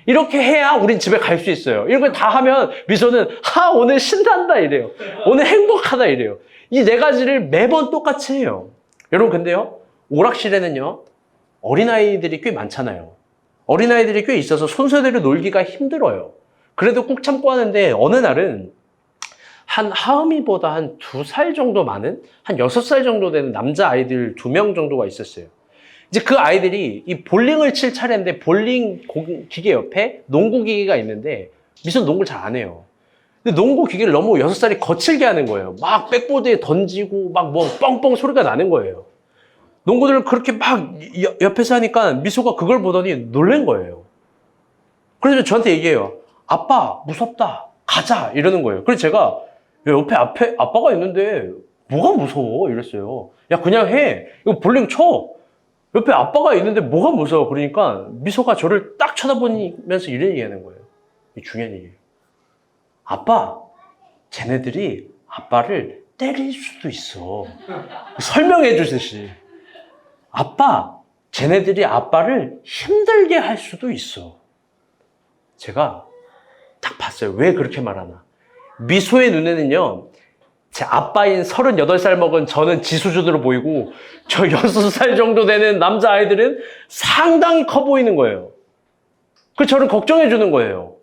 이렇게 해야 우린 집에 갈 수 있어요. 이렇게 다 하면 미소는 오늘 신난다 이래요. 오늘 행복하다 이래요. 이 4가지를 매번 똑같이 해요. 여러분, 근데요, 오락실에는요, 어린아이들이 꽤 많잖아요. 어린아이들이 꽤 있어서 손소대로 놀기가 힘들어요. 그래도 꾹 참고 하는데 어느 날은 하음이보다 한 2살 정도 많은, 한 6살 정도 되는 남자아이들 2명 정도가 있었어요. 이제 그 아이들이 이 볼링을 칠 차례인데 볼링 기계 옆에 농구 기계가 있는데 미소는 농구를 잘 안 해요. 근데 농구 기계를 너무 6살이 거칠게 하는 거예요. 막 백보드에 던지고 막 뻥뻥 소리가 나는 거예요. 농구들을 그렇게 막 옆에서 하니까 미소가 그걸 보더니 놀란 거예요. 그래서 저한테 얘기해요. 아빠, 무섭다. 가자. 이러는 거예요. 그래서 제가 앞에 아빠가 있는데 뭐가 무서워? 이랬어요. 야, 그냥 해. 이거 볼링 쳐. 옆에 아빠가 있는데 뭐가 무서워? 그러니까 미소가 저를 딱 쳐다보면서 이런 얘기하는 거예요. 이게 중요한 얘기예요. 아빠, 쟤네들이 아빠를 때릴 수도 있어. 설명해 주듯이. 아빠, 쟤네들이 아빠를 힘들게 할 수도 있어. 제가 딱 봤어요. 왜 그렇게 말하나. 미소의 눈에는요, 제 아빠인 38살 먹은 저는 지수준으로 보이고, 저 6살 정도 되는 남자아이들은 상당히 커 보이는 거예요. 그래서 저를 걱정해 주는 거예요.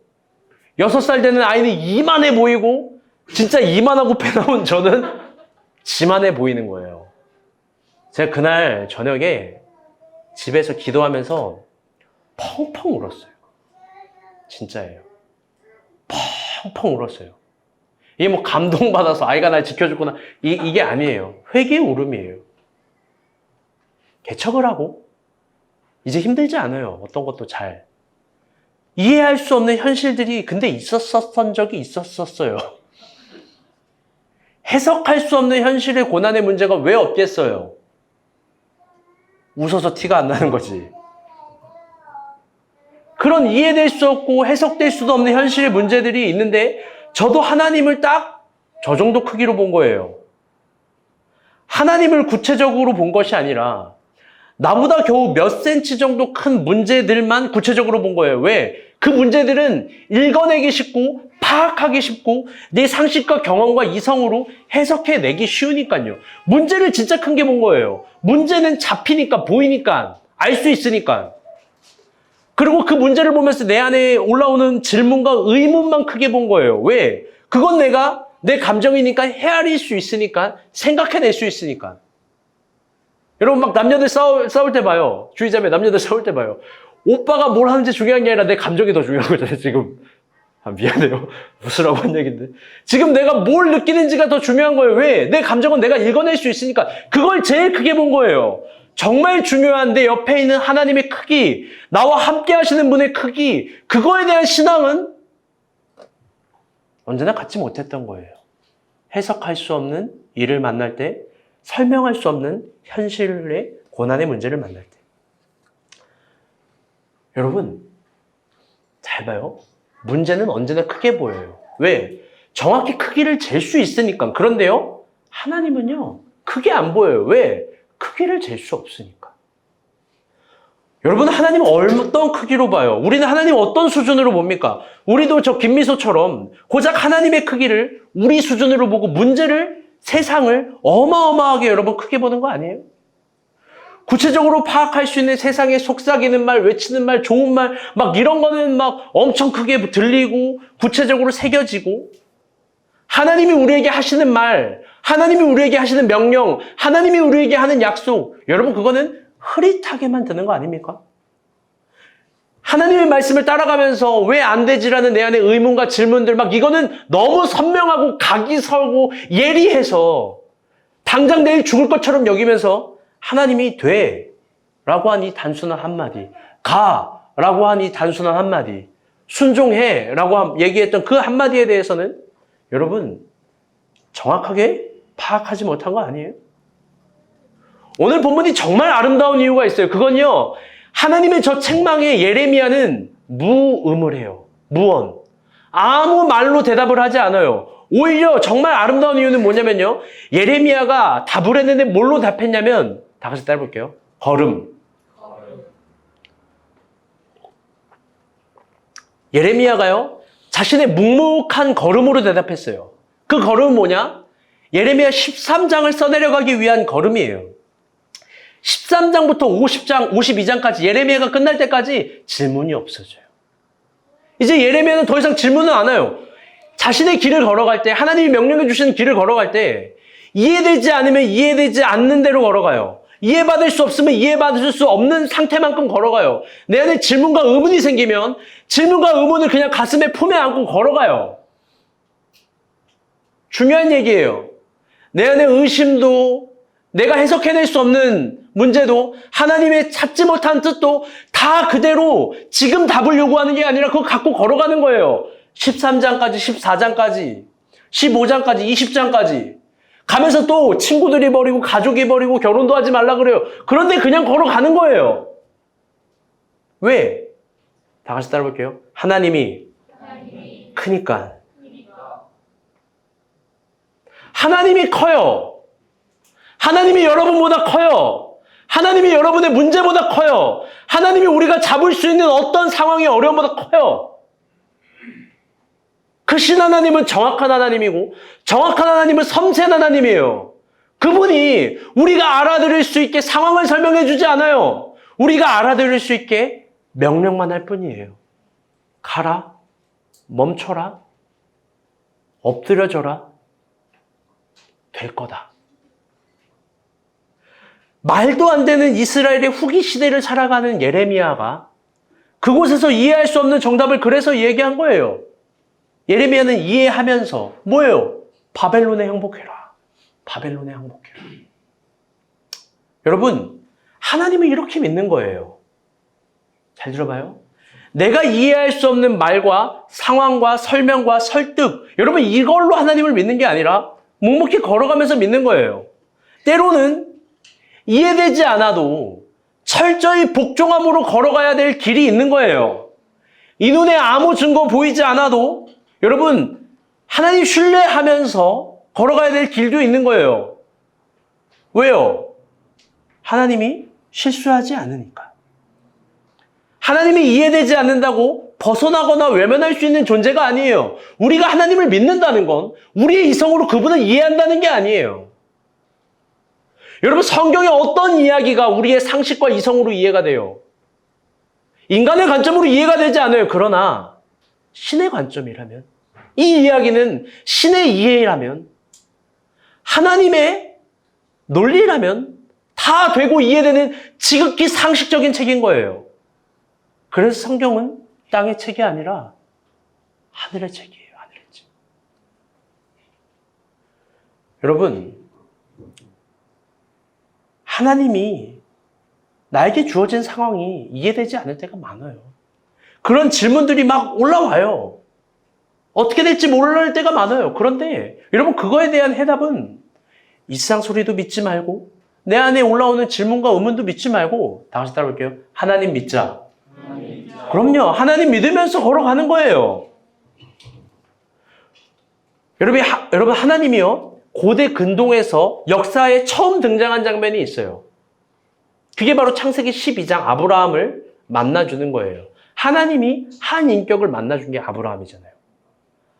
6살 되는 아이는 이만해 보이고 진짜 이만하고 배 나온 저는 지만해 보이는 거예요. 제가 그날 저녁에 집에서 기도하면서 펑펑 울었어요. 진짜예요. 펑펑 울었어요. 이게 뭐 감동받아서 아이가 날 지켜줬구나 이게 아니에요. 회개의 울음이에요. 개척을 하고 이제 힘들지 않아요. 어떤 것도 잘. 이해할 수 없는 현실들이 근데 있었던 적이 있었어요. 해석할 수 없는 현실의 고난의 문제가 왜 없겠어요? 웃어서 티가 안 나는 거지. 그런 이해될 수 없고 해석될 수도 없는 현실의 문제들이 있는데 저도 하나님을 딱 저 정도 크기로 본 거예요. 하나님을 구체적으로 본 것이 아니라 나보다 겨우 몇 센치 정도 큰 문제들만 구체적으로 본 거예요. 왜? 그 문제들은 읽어내기 쉽고 파악하기 쉽고 내 상식과 경험과 이성으로 해석해내기 쉬우니까요. 문제를 진짜 큰 게 본 거예요. 문제는 잡히니까 보이니까 알 수 있으니까. 그리고 그 문제를 보면서 내 안에 올라오는 질문과 의문만 크게 본 거예요. 왜? 그건 내가 내 감정이니까 헤아릴 수 있으니까 생각해낼 수 있으니까. 여러분 막 남녀들 싸울 때 봐요. 주의자매 남녀들 싸울 때 봐요. 오빠가 뭘 하는지 중요한 게 아니라 내 감정이 더 중요한 거잖아요. 지금. 미안해요. 웃으라고 한 얘기인데. 지금 내가 뭘 느끼는지가 더 중요한 거예요. 왜? 내 감정은 내가 읽어낼 수 있으니까. 그걸 제일 크게 본 거예요. 정말 중요한 내 옆에 있는 하나님의 크기, 나와 함께 하시는 분의 크기, 그거에 대한 신앙은 언제나 갖지 못했던 거예요. 해석할 수 없는 일을 만날 때, 설명할 수 없는 현실의 고난의 문제를 만날 때. 여러분, 잘 봐요. 문제는 언제나 크게 보여요. 왜? 정확히 크기를 잴 수 있으니까. 그런데요, 하나님은요, 크게 안 보여요. 왜? 크기를 잴 수 없으니까. 여러분, 하나님은 어떤 크기로 봐요? 우리는 하나님 어떤 수준으로 봅니까? 우리도 저 김미소처럼 고작 하나님의 크기를 우리 수준으로 보고 문제를, 세상을 어마어마하게 여러분 크게 보는 거 아니에요? 구체적으로 파악할 수 있는 세상에 속삭이는 말, 외치는 말, 좋은 말, 막 이런 거는 막 엄청 크게 들리고 구체적으로 새겨지고 하나님이 우리에게 하시는 말, 하나님이 우리에게 하시는 명령, 하나님이 우리에게 하는 약속, 여러분 그거는 흐릿하게만 드는 거 아닙니까? 하나님의 말씀을 따라가면서 왜 안 되지라는 내 안의 의문과 질문들 막 이거는 너무 선명하고 각이 서고 예리해서 당장 내일 죽을 것처럼 여기면서 하나님이 돼 라고 하니 단순한 한마디, 가 라고 하니 단순한 한마디, 순종해 라고 얘기했던 그 한마디에 대해서는 여러분 정확하게 파악하지 못한 거 아니에요? 오늘 본문이 정말 아름다운 이유가 있어요. 그건요, 하나님의 저 책망에 예레미야는 무음을 해요. 무언. 아무 말로 대답을 하지 않아요. 오히려 정말 아름다운 이유는 뭐냐면요, 예레미야가 답을 했는데 뭘로 답했냐면, 다 같이 따라볼게요. 걸음. 예레미야가요, 자신의 묵묵한 걸음으로 대답했어요. 그 걸음은 뭐냐? 예레미야 13장을 써내려가기 위한 걸음이에요. 13장부터 50장, 52장까지 예레미야가 끝날 때까지 질문이 없어져요. 이제 예레미야는 더 이상 질문은 안 해요. 자신의 길을 걸어갈 때, 하나님이 명령해 주시는 길을 걸어갈 때 이해되지 않으면 이해되지 않는 대로 걸어가요. 이해받을 수 없으면 이해받을 수 없는 상태만큼 걸어가요. 내 안에 질문과 의문이 생기면 질문과 의문을 그냥 가슴에 품에 안고 걸어가요. 중요한 얘기예요. 내 안에 의심도, 내가 해석해낼 수 없는 문제도, 하나님의 찾지 못한 뜻도 다 그대로 지금 답을 요구하는 게 아니라 그거 갖고 걸어가는 거예요. 13장까지, 14장까지, 15장까지, 20장까지. 가면서 또 친구들이 버리고 가족이 버리고 결혼도 하지 말라 그래요. 그런데 그냥 걸어가는 거예요. 왜? 다 같이 따라볼게요. 하나님이 크니까. 하나님이 커요. 하나님이 여러분보다 커요. 하나님이 여러분의 문제보다 커요. 하나님이 우리가 잡을 수 있는 어떤 상황의 어려움보다 커요. 크신 하나님은 정확한 하나님이고 정확한 하나님은 섬세한 하나님이에요. 그분이 우리가 알아들을 수 있게 상황을 설명해 주지 않아요. 우리가 알아들을 수 있게 명령만 할 뿐이에요. 가라. 멈춰라. 엎드려져라. 될 거다. 말도 안 되는 이스라엘의 후기 시대를 살아가는 예레미야가 그곳에서 이해할 수 없는 정답을 그래서 얘기한 거예요. 예레미야는 이해하면서 뭐예요? 바벨론에 항복해라. 바벨론에 항복해라. 여러분, 하나님을 이렇게 믿는 거예요. 잘 들어봐요. 내가 이해할 수 없는 말과 상황과 설명과 설득, 여러분 이걸로 하나님을 믿는 게 아니라 묵묵히 걸어가면서 믿는 거예요. 때로는 이해되지 않아도 철저히 복종함으로 걸어가야 될 길이 있는 거예요. 이 눈에 아무 증거 보이지 않아도 여러분 하나님 신뢰하면서 걸어가야 될 길도 있는 거예요. 왜요? 하나님이 실수하지 않으니까. 하나님이 이해되지 않는다고 벗어나거나 외면할 수 있는 존재가 아니에요. 우리가 하나님을 믿는다는 건 우리의 이성으로 그분을 이해한다는 게 아니에요. 여러분, 성경의 어떤 이야기가 우리의 상식과 이성으로 이해가 돼요? 인간의 관점으로 이해가 되지 않아요. 그러나 신의 관점이라면, 이 이야기는 신의 이해라면, 하나님의 논리라면 다 되고 이해되는 지극히 상식적인 책인 거예요. 그래서 성경은 땅의 책이 아니라 하늘의 책이에요. 하늘의 책. 여러분, 하나님이 나에게 주어진 상황이 이해되지 않을 때가 많아요. 그런 질문들이 막 올라와요. 어떻게 될지 모를 때가 많아요. 그런데 여러분, 그거에 대한 해답은 이 세상 소리도 믿지 말고 내 안에 올라오는 질문과 의문도 믿지 말고 다 같이 따라볼게요. 하나님 믿자. 그럼요. 하나님 믿으면서 걸어가는 거예요. 여러분 하나님이요. 고대 근동에서 역사에 처음 등장한 장면이 있어요. 그게 바로 창세기 12장 아브라함을 만나주는 거예요. 하나님이 한 인격을 만나준 게 아브라함이잖아요.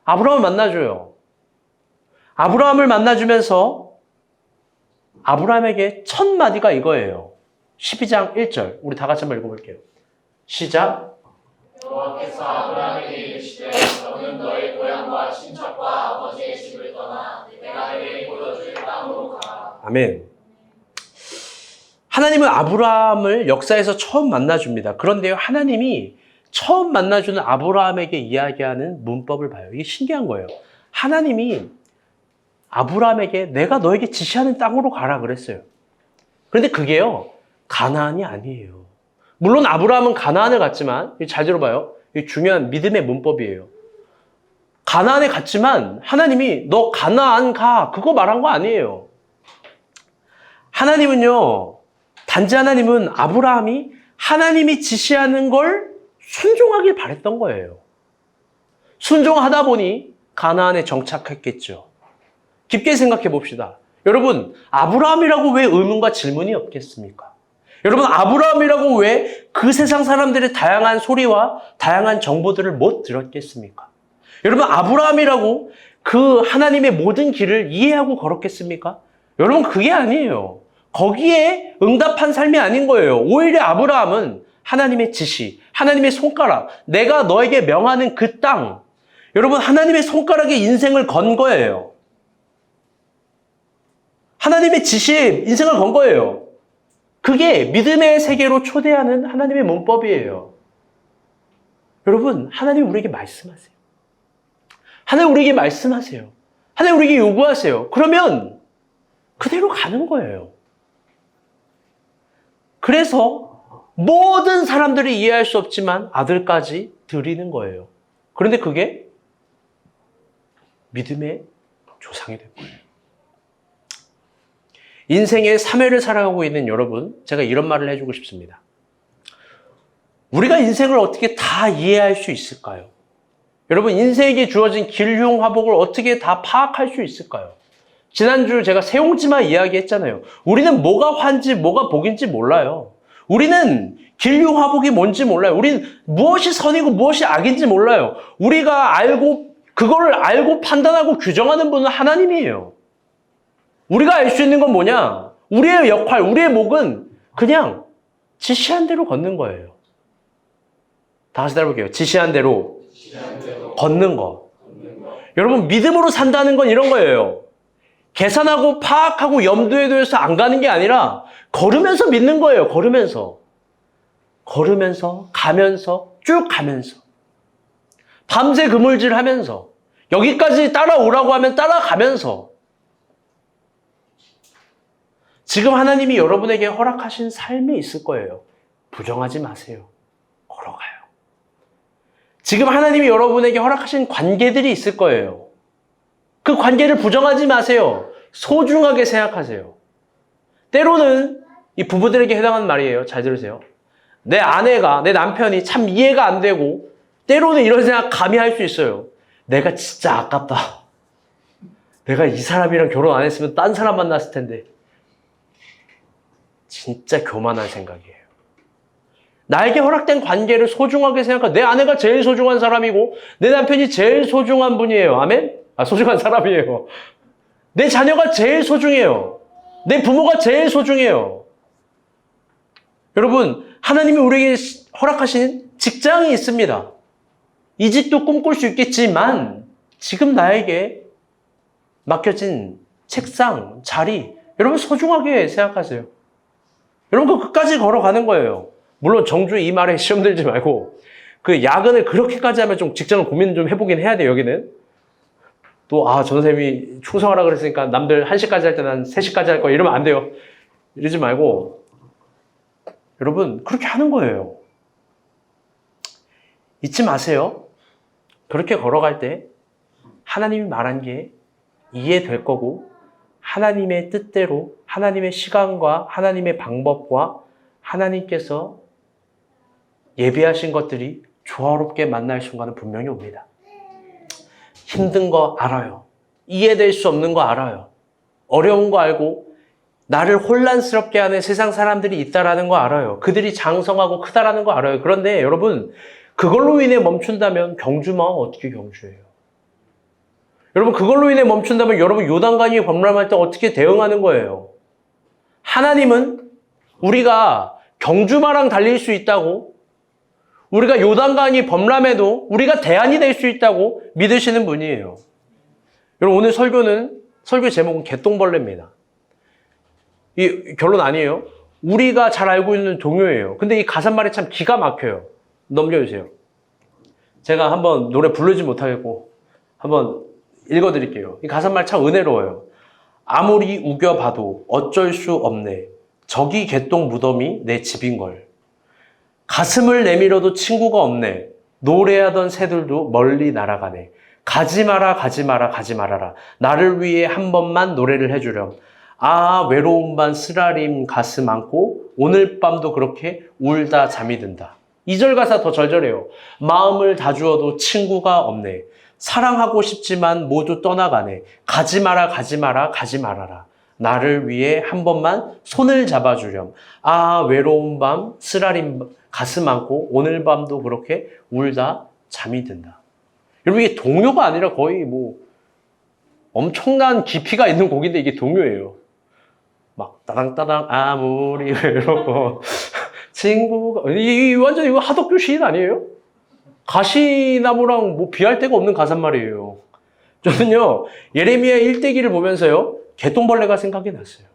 아브라함을 만나줘요. 아브라함을 만나주면서 아브라함에게 첫 마디가 이거예요. 12장 1절. 우리 다 같이 한번 읽어볼게요. 시작. 여호와께서 아브라함에게 이르시되 너는 너의 고향과 친척과 아버지의 집을 떠나 내가 너에게 보여줄 땅으로 가라. 아멘. 하나님은 아브라함을 역사에서 처음 만나줍니다. 그런데요, 하나님이 처음 만나주는 아브라함에게 이야기하는 문법을 봐요. 이게 신기한 거예요. 하나님이 아브라함에게 내가 너에게 지시하는 땅으로 가라 그랬어요. 그런데 그게요, 가나안이 아니에요. 물론 아브라함은 가나안을 갔지만, 잘 들어봐요. 이게 중요한 믿음의 문법이에요. 가나안에 갔지만 하나님이 너 가나안 가, 그거 말한 거 아니에요. 하나님은요, 단지 하나님은 아브라함이 하나님이 지시하는 걸 순종하길 바랬던 거예요. 순종하다 보니 가나안에 정착했겠죠. 깊게 생각해 봅시다. 여러분, 아브라함이라고 왜 의문과 질문이 없겠습니까? 여러분, 아브라함이라고 왜 그 세상 사람들의 다양한 소리와 다양한 정보들을 못 들었겠습니까? 여러분, 아브라함이라고 그 하나님의 모든 길을 이해하고 걸었겠습니까? 여러분, 그게 아니에요. 거기에 응답한 삶이 아닌 거예요. 오히려 아브라함은 하나님의 지시, 하나님의 손가락, 내가 너에게 명하는 그 땅, 여러분, 하나님의 손가락에 인생을 건 거예요. 하나님의 지시에 인생을 건 거예요. 그게 믿음의 세계로 초대하는 하나님의 문법이에요. 여러분, 하나님 우리에게 말씀하세요. 하나님 우리에게 말씀하세요. 하나님 우리에게 요구하세요. 그러면 그대로 가는 거예요. 그래서 모든 사람들이 이해할 수 없지만 아들까지 드리는 거예요. 그런데 그게 믿음의 조상이 된 거예요. 인생의 3회를 살아가고 있는 여러분, 제가 이런 말을 해주고 싶습니다. 우리가 인생을 어떻게 다 이해할 수 있을까요? 여러분, 인생에게 주어진 길흉화복을 어떻게 다 파악할 수 있을까요? 지난주 제가 세옹지마 이야기했잖아요. 우리는 뭐가 환지, 뭐가 복인지 몰라요. 우리는 길흉화복이 뭔지 몰라요. 우리는 무엇이 선이고 무엇이 악인지 몰라요. 우리가 그거를 알고 판단하고 규정하는 분은 하나님이에요. 우리가 알 수 있는 건 뭐냐? 우리의 역할, 우리의 목은 그냥 지시한 대로 걷는 거예요. 다 같이 따라볼게요. 지시한 대로 걷는 거. 여러분, 믿음으로 산다는 건 이런 거예요. 계산하고 파악하고 염두에 두어서 안 가는 게 아니라 걸으면서 믿는 거예요. 걸으면서. 걸으면서, 가면서, 쭉 가면서. 밤새 그물질 하면서. 여기까지 따라오라고 하면 따라가면서. 지금 하나님이 여러분에게 허락하신 삶이 있을 거예요. 부정하지 마세요. 걸어가요. 지금 하나님이 여러분에게 허락하신 관계들이 있을 거예요. 그 관계를 부정하지 마세요. 소중하게 생각하세요. 때로는 이 부부들에게 해당하는 말이에요. 잘 들으세요. 내 아내가, 내 남편이 참 이해가 안 되고 때로는 이런 생각 감히 할 수 있어요. 내가 진짜 아깝다. 내가 이 사람이랑 결혼 안 했으면 딴 사람 만났을 텐데. 진짜 교만한 생각이에요. 나에게 허락된 관계를 소중하게 생각하고 내 아내가 제일 소중한 사람이고 내 남편이 제일 소중한 분이에요. 아멘? 소중한 사람이에요. 내 자녀가 제일 소중해요. 내 부모가 제일 소중해요. 여러분, 하나님이 우리에게 허락하신 직장이 있습니다. 이직도 꿈꿀 수 있겠지만 지금 나에게 맡겨진 책상, 자리, 여러분 소중하게 생각하세요. 여러분 그 끝까지 걸어가는 거예요. 물론 정주 이 말에 시험 들지 말고 그 야근을 그렇게까지 하면 좀 직장을 고민 좀 해보긴 해야 돼요. 여기는 또 전선생님이 충성하라 그랬으니까 남들 1시까지 할 때 난 3시까지 할 거야 이러면 안 돼요. 이러지 말고 여러분 그렇게 하는 거예요. 잊지 마세요. 그렇게 걸어갈 때 하나님이 말한 게 이해될 거고 하나님의 뜻대로 하나님의 시간과 하나님의 방법과 하나님께서 예비하신 것들이 조화롭게 만날 순간은 분명히 옵니다. 힘든 거 알아요. 이해될 수 없는 거 알아요. 어려운 거 알고 나를 혼란스럽게 하는 세상 사람들이 있다라는 거 알아요. 그들이 장성하고 크다라는 거 알아요. 그런데 여러분 그걸로 인해 멈춘다면 경주마 어떻게 경주해요? 여러분 그걸로 인해 멈춘다면 여러분 요단강이 범람할 때 어떻게 대응하는 거예요? 하나님은 우리가 경주마랑 달릴 수 있다고 우리가 요단강이 범람해도 우리가 대안이 될 수 있다고 믿으시는 분이에요. 여러분 오늘 설교 제목은 개똥벌레입니다. 이 결론 아니에요. 우리가 잘 알고 있는 동요예요. 근데 이 가사말이 참 기가 막혀요. 넘겨주세요. 제가 한번 노래 부르지 못하겠고 한번 읽어드릴게요. 이 가사말 참 은혜로워요. 아무리 우겨봐도 어쩔 수 없네. 저기 개똥 무덤이 내 집인걸. 가슴을 내밀어도 친구가 없네. 노래하던 새들도 멀리 날아가네. 가지 마라 가지 마라 가지 말아라. 나를 위해 한 번만 노래를 해주렴. 외로운 밤 쓰라림 가슴 안고 오늘 밤도 그렇게 울다 잠이 든다. 2절 가사 더 절절해요. 마음을 다 주어도 친구가 없네. 사랑하고 싶지만 모두 떠나가네. 가지 마라 가지 마라 가지 말아라. 나를 위해 한 번만 손을 잡아주렴. 외로운 밤 쓰라림 가슴 안고 오늘 밤도 그렇게 울다 잠이 든다. 여러분 이게 동요가 아니라 거의 엄청난 깊이가 있는 곡인데 이게 동요예요. 막 따당따당 아무리 외로워 친구가 완전 이거 하덕규 시인 아니에요? 가시나무랑 비할 데가 없는 가사말이에요. 저는요 예레미야 1대기를 보면서요 개똥벌레가 생각이 났어요.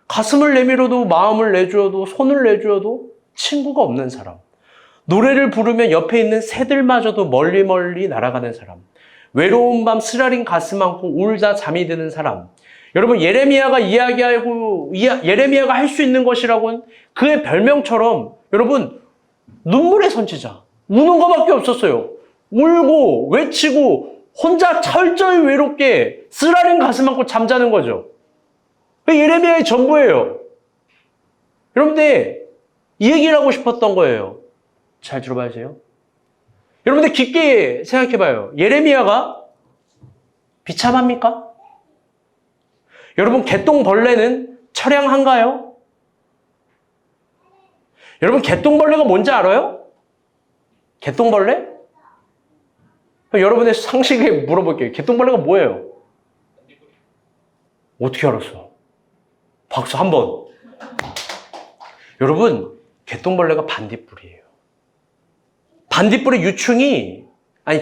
가슴을 내밀어도 마음을 내주어도 손을 내주어도 친구가 없는 사람. 노래를 부르면 옆에 있는 새들마저도 멀리 멀리 날아가는 사람. 외로운 밤 쓰라린 가슴 안고 울다 잠이 드는 사람. 여러분 예레미야가 예레미야가 할 수 있는 것이라고는 그의 별명처럼 여러분 눈물의 선지자. 우는 것밖에 없었어요. 울고 외치고 혼자 철저히 외롭게 쓰라린 가슴 안고 잠자는 거죠. 예레미야의 전부예요. 여러분들 이 얘기를 하고 싶었던 거예요. 잘 들어봐주세요. 여러분들 깊게 생각해봐요. 예레미야가 비참합니까? 여러분 개똥벌레는 처량한가요? 여러분 개똥벌레가 뭔지 알아요? 개똥벌레? 여러분의 상식에 물어볼게요. 개똥벌레가 뭐예요? 어떻게 알았어? 박수 한 번. 여러분 개똥벌레가 반딧불이에요. 반딧불의 유충이 아니,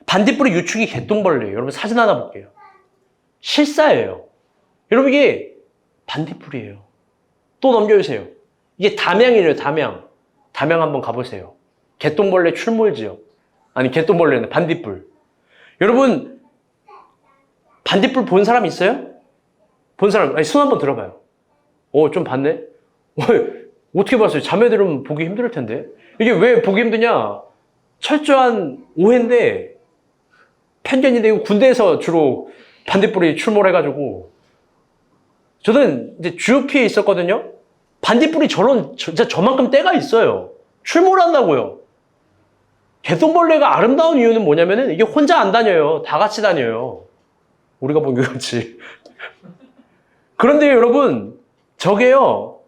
반딧불이 유축이 개똥벌레예요. 여러분 사진 하나 볼게요. 실사예요. 여러분 이게 반딧불이에요. 또 넘겨주세요. 이게 담양이래요, 담양. 담양 한번 가보세요. 개똥벌레 출몰지역. 아니, 개똥벌레는 반딧불. 여러분, 반딧불 본 사람 있어요? 본 사람, 아니, 손 한번 들어봐요. 좀 봤네? 어떻게 봤어요? 자매들은 보기 힘들 텐데. 이게 왜 보기 힘드냐? 철저한 오해인데, 편견인데, 이거 군대에서 주로 반딧불이 출몰해가지고, 저는 이제 GOP에 있었거든요? 반딧불이 진짜 저만큼 때가 있어요. 출몰한다고요. 개똥벌레가 아름다운 이유는 뭐냐면은, 이게 혼자 안 다녀요. 다 같이 다녀요. 우리가 본 게 같이. 그런데 여러분, 저게요,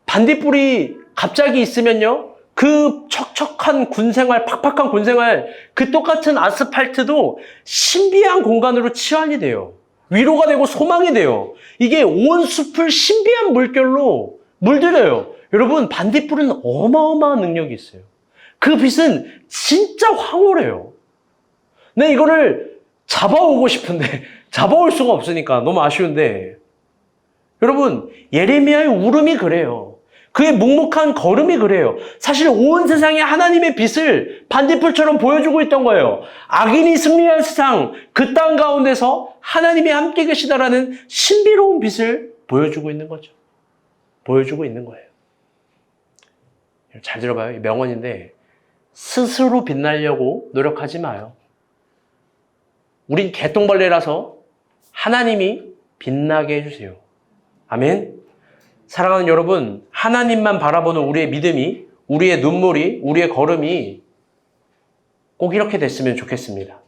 반딧불이 갑자기 있으면요, 그 척척한 군생활, 팍팍한 군생활, 그 똑같은 아스팔트도 신비한 공간으로 치환이 돼요. 위로가 되고 소망이 돼요. 이게 온 숲을 신비한 물결로 물들여요. 여러분, 반딧불은 어마어마한 능력이 있어요. 그 빛은 진짜 황홀해요. 네, 이거를 잡아오고 싶은데 잡아올 수가 없으니까 너무 아쉬운데, 여러분, 예레미야의 울음이 그래요. 그의 묵묵한 걸음이 그래요. 사실 온 세상에 하나님의 빛을 반딧불처럼 보여주고 있던 거예요. 악인이 승리한 세상, 그 땅 가운데서 하나님이 함께 계시다라는 신비로운 빛을 보여주고 있는 거죠. 보여주고 있는 거예요. 잘 들어봐요. 이 명언인데, 스스로 빛나려고 노력하지 마요. 우린 개똥벌레라서 하나님이 빛나게 해주세요. 아멘. 사랑하는 여러분, 하나님만 바라보는 우리의 믿음이, 우리의 눈물이, 우리의 걸음이 꼭 이렇게 됐으면 좋겠습니다.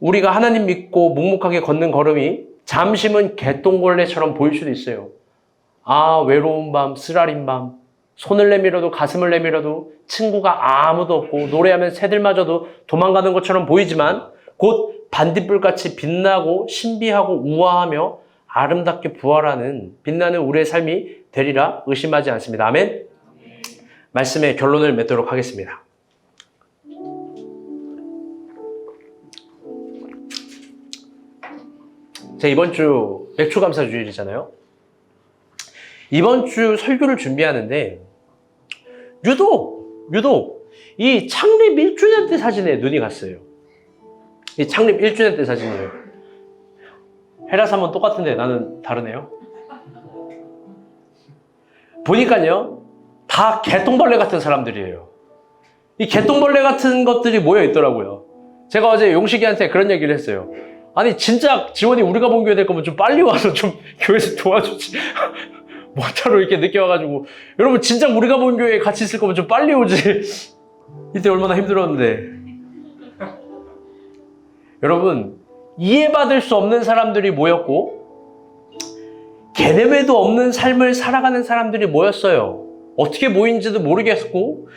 우리가 하나님 믿고 묵묵하게 걷는 걸음이 잠시는 개똥벌레처럼 보일 수도 있어요. 아, 외로운 밤, 쓰라린 밤, 손을 내밀어도 가슴을 내밀어도 친구가 아무도 없고 노래하면 새들마저도 도망가는 것처럼 보이지만, 곧 반딧불같이 빛나고 신비하고 우아하며 아름답게 부활하는 빛나는 우리의 삶이 되리라 의심하지 않습니다. 아멘. 말씀의 결론을 맺도록 하겠습니다. 자, 이번 주 맥주감사 주일이잖아요. 이번 주 설교를 준비하는데 유독 이 창립 1주년 때 사진에 눈이 갔어요. 이 창립 1주년 때 사진이에요. 헤라사몬 똑같은데 나는 다르네요. 보니까요, 다 개똥벌레 같은 사람들이에요. 이 개똥벌레 같은 것들이 모여 있더라고요. 제가 어제 용식이한테 그런 얘기를 했어요. 아니, 진짜 지원이 우리가 본 교회 될 거면 좀 빨리 와서 좀 교회에서 도와주지. 뭐하러 이렇게 늦게 와가지고. 여러분, 진짜 우리가 본 교회에 같이 있을 거면 좀 빨리 오지. 이때 얼마나 힘들었는데. 여러분, 이해받을 수 없는 사람들이 모였고, 개념에도 없는 삶을 살아가는 사람들이 모였어요. 어떻게 모인지도 모르겠고,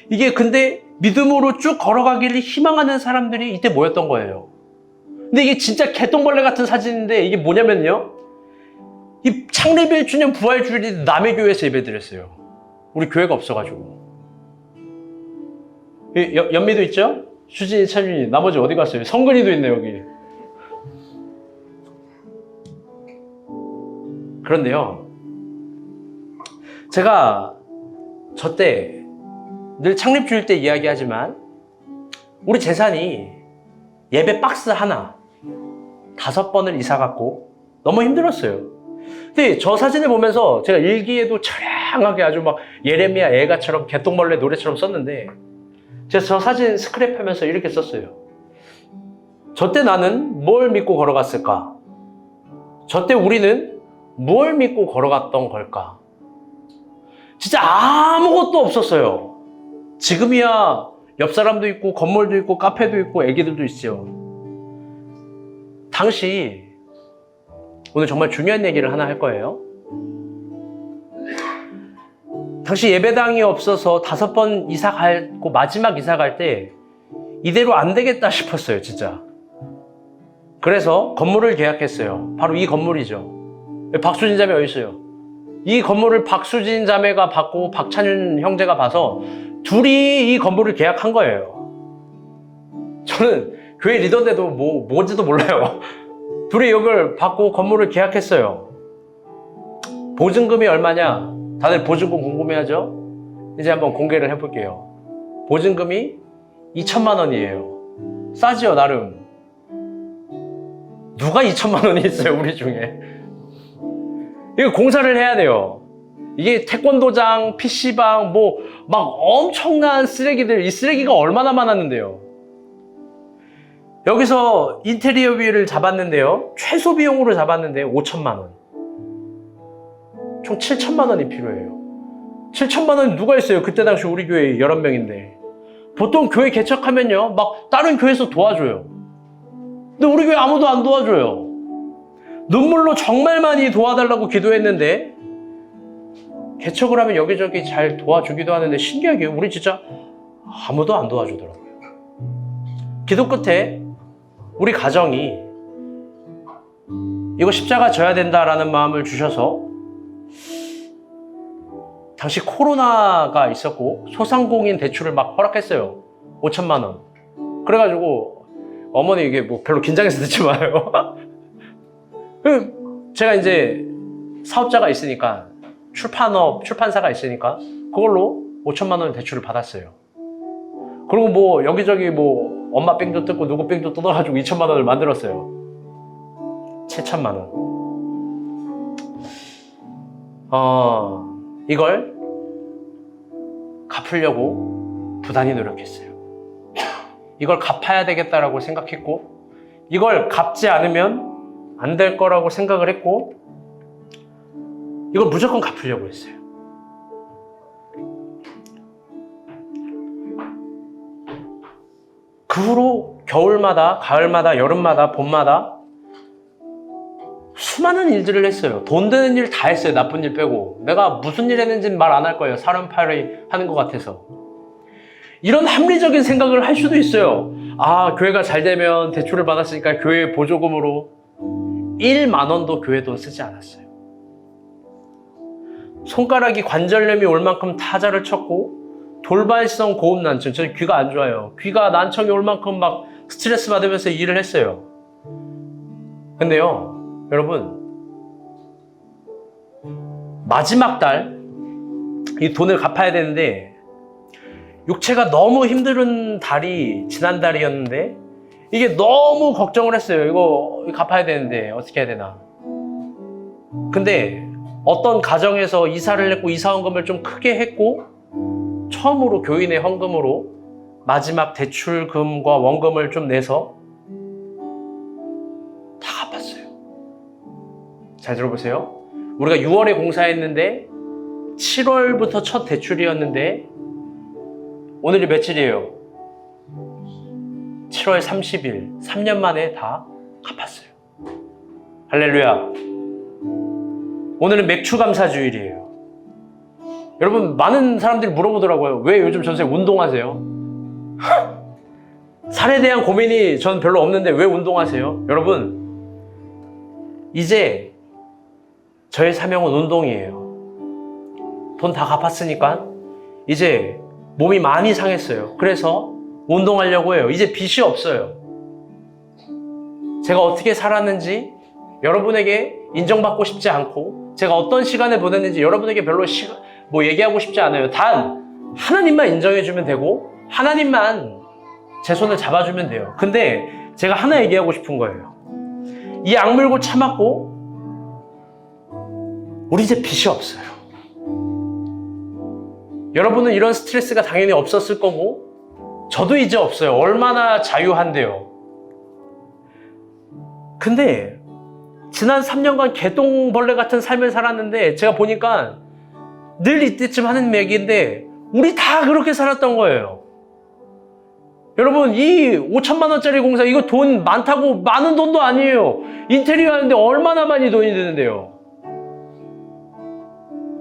이게 근데 믿음으로 쭉 걸어가기를 희망하는 사람들이 이때 모였던 거예요. 근데 이게 진짜 개똥벌레 같은 사진인데, 이게 뭐냐면요, 이 창립 1주년 부활 주일이 남의 교회에서 예배드렸어요. 우리 교회가 없어가지고. 연미도 있죠? 수진이, 찬윤이. 나머지 어디 갔어요? 성근이도 있네, 여기. 그런데요, 제가 저 때 늘 창립주일 때 이야기하지만, 우리 재산이 예배 박스 하나 5번을 이사 갔고 너무 힘들었어요. 근데 저 사진을 보면서 제가 일기에도 처량하게 아주 막 예레미야 애가처럼 개똥벌레 노래처럼 썼는데, 제가 저 사진 스크랩하면서 이렇게 썼어요. 저 때 나는 뭘 믿고 걸어갔을까? 저 때 우리는 뭘 믿고 걸어갔던 걸까? 진짜 아무것도 없었어요. 지금이야 옆 사람도 있고 건물도 있고 카페도 있고 애기들도 있죠. 당시, 오늘 정말 중요한 얘기를 하나 할 거예요. 당시 예배당이 없어서 5번 이사 가고 마지막 이사 갈 때 이대로 안 되겠다 싶었어요, 진짜. 그래서 건물을 계약했어요. 바로 이 건물이죠. 박수진 자매 어디 있어요? 이 건물을 박수진 자매가 받고 박찬윤 형제가 봐서 둘이 이 건물을 계약한 거예요. 저는 교회 리더인데도 뭔지도 몰라요. 둘이 이걸 받고 건물을 계약했어요. 보증금이 얼마냐? 다들 보증금 궁금해하죠? 이제 한번 공개를 해볼게요. 보증금이 2천만 원이에요. 싸지요, 나름. 누가 2천만 원이 있어요, 우리 중에? 이거 공사를 해야 돼요. 이게 태권도장, PC방, 막 엄청난 쓰레기들, 이 쓰레기가 얼마나 많았는데요. 여기서 인테리어비를 잡았는데요. 최소 비용으로 잡았는데 5천만 원. 총 7천만 원이 필요해요. 7천만 원 누가 있어요? 그때 당시 우리 교회 11명인데. 보통 교회 개척하면요, 막 다른 교회에서 도와줘요. 근데 우리 교회 아무도 안 도와줘요. 눈물로 정말 많이 도와달라고 기도했는데 개척을 하면 여기저기 잘 도와주기도 하는데 신기하게 우리 진짜 아무도 안 도와주더라고요. 기도 끝에 우리 가정이 이거 십자가 져야 된다라는 마음을 주셔서, 당시 코로나가 있었고 소상공인 대출을 막 허락했어요. 5천만 원. 그래가지고 어머니 이게 별로 긴장해서 듣지 마요. 제가 이제 사업자가 있으니까, 출판사가 있으니까 그걸로 5천만 원 대출을 받았어요. 그리고 여기저기 엄마 뺑도 뜯고 누구 뺑도 뜯어가지고 2천만 원을 만들었어요. 7천만 원. 이걸 갚으려고 부단히 노력했어요. 이걸 갚아야 되겠다라고 생각했고, 이걸 갚지 않으면 안 될 거라고 생각을 했고, 이걸 무조건 갚으려고 했어요. 그 후로 겨울마다, 가을마다, 여름마다, 봄마다 수많은 일들을 했어요. 돈 되는 일 다 했어요. 나쁜 일 빼고. 내가 무슨 일 했는지는 말 안 할 거예요. 사람 팔이 하는 것 같아서. 이런 합리적인 생각을 할 수도 있어요. 교회가 잘 되면 대출을 받았으니까 교회 보조금으로 1만 원도 교회 돈 쓰지 않았어요. 손가락이 관절염이 올 만큼 타자를 쳤고, 돌발성 고음 난청, 저는 귀가 안 좋아요. 귀가 난청이 올 만큼 막 스트레스 받으면서 일을 했어요. 근데요, 여러분, 마지막 달 이 돈을 갚아야 되는데, 육체가 너무 힘든 달이 지난달이었는데 이게 너무 걱정을 했어요. 이거 갚아야 되는데 어떻게 해야 되나. 근데 어떤 가정에서 이사를 했고, 이사헌금을 좀 크게 했고, 처음으로 교인의 헌금으로 마지막 대출금과 원금을 좀 내서 다 갚았어요. 잘 들어보세요. 우리가 6월에 공사했는데 7월부터 첫 대출이었는데 오늘이 며칠이에요? 7월 30일, 3년 만에 다 갚았어요. 할렐루야. 오늘은 맥주 감사 주일이에요. 여러분, 많은 사람들이 물어보더라고요. 왜 요즘 전생에 운동하세요? 살에 대한 고민이 전 별로 없는데 왜 운동하세요? 여러분, 이제 저의 사명은 운동이에요. 돈 다 갚았으니까 이제 몸이 많이 상했어요. 그래서 운동하려고 해요. 이제 빚이 없어요. 제가 어떻게 살았는지 여러분에게 인정받고 싶지 않고, 제가 어떤 시간을 보냈는지 여러분에게 별로 얘기하고 싶지 않아요. 단 하나님만 인정해주면 되고, 하나님만 제 손을 잡아주면 돼요. 근데 제가 하나 얘기하고 싶은 거예요. 이 악물고 참았고 우리 이제 빚이 없어요. 여러분은 이런 스트레스가 당연히 없었을 거고, 저도 이제 없어요. 얼마나 자유한데요. 근데 지난 3년간 개똥벌레 같은 삶을 살았는데, 제가 보니까 늘 이때쯤 하는 얘기인데 우리 다 그렇게 살았던 거예요. 여러분, 이 5천만 원짜리 공사, 이거 돈 많다고 많은 돈도 아니에요. 인테리어 하는데 얼마나 많이 돈이 드는데요.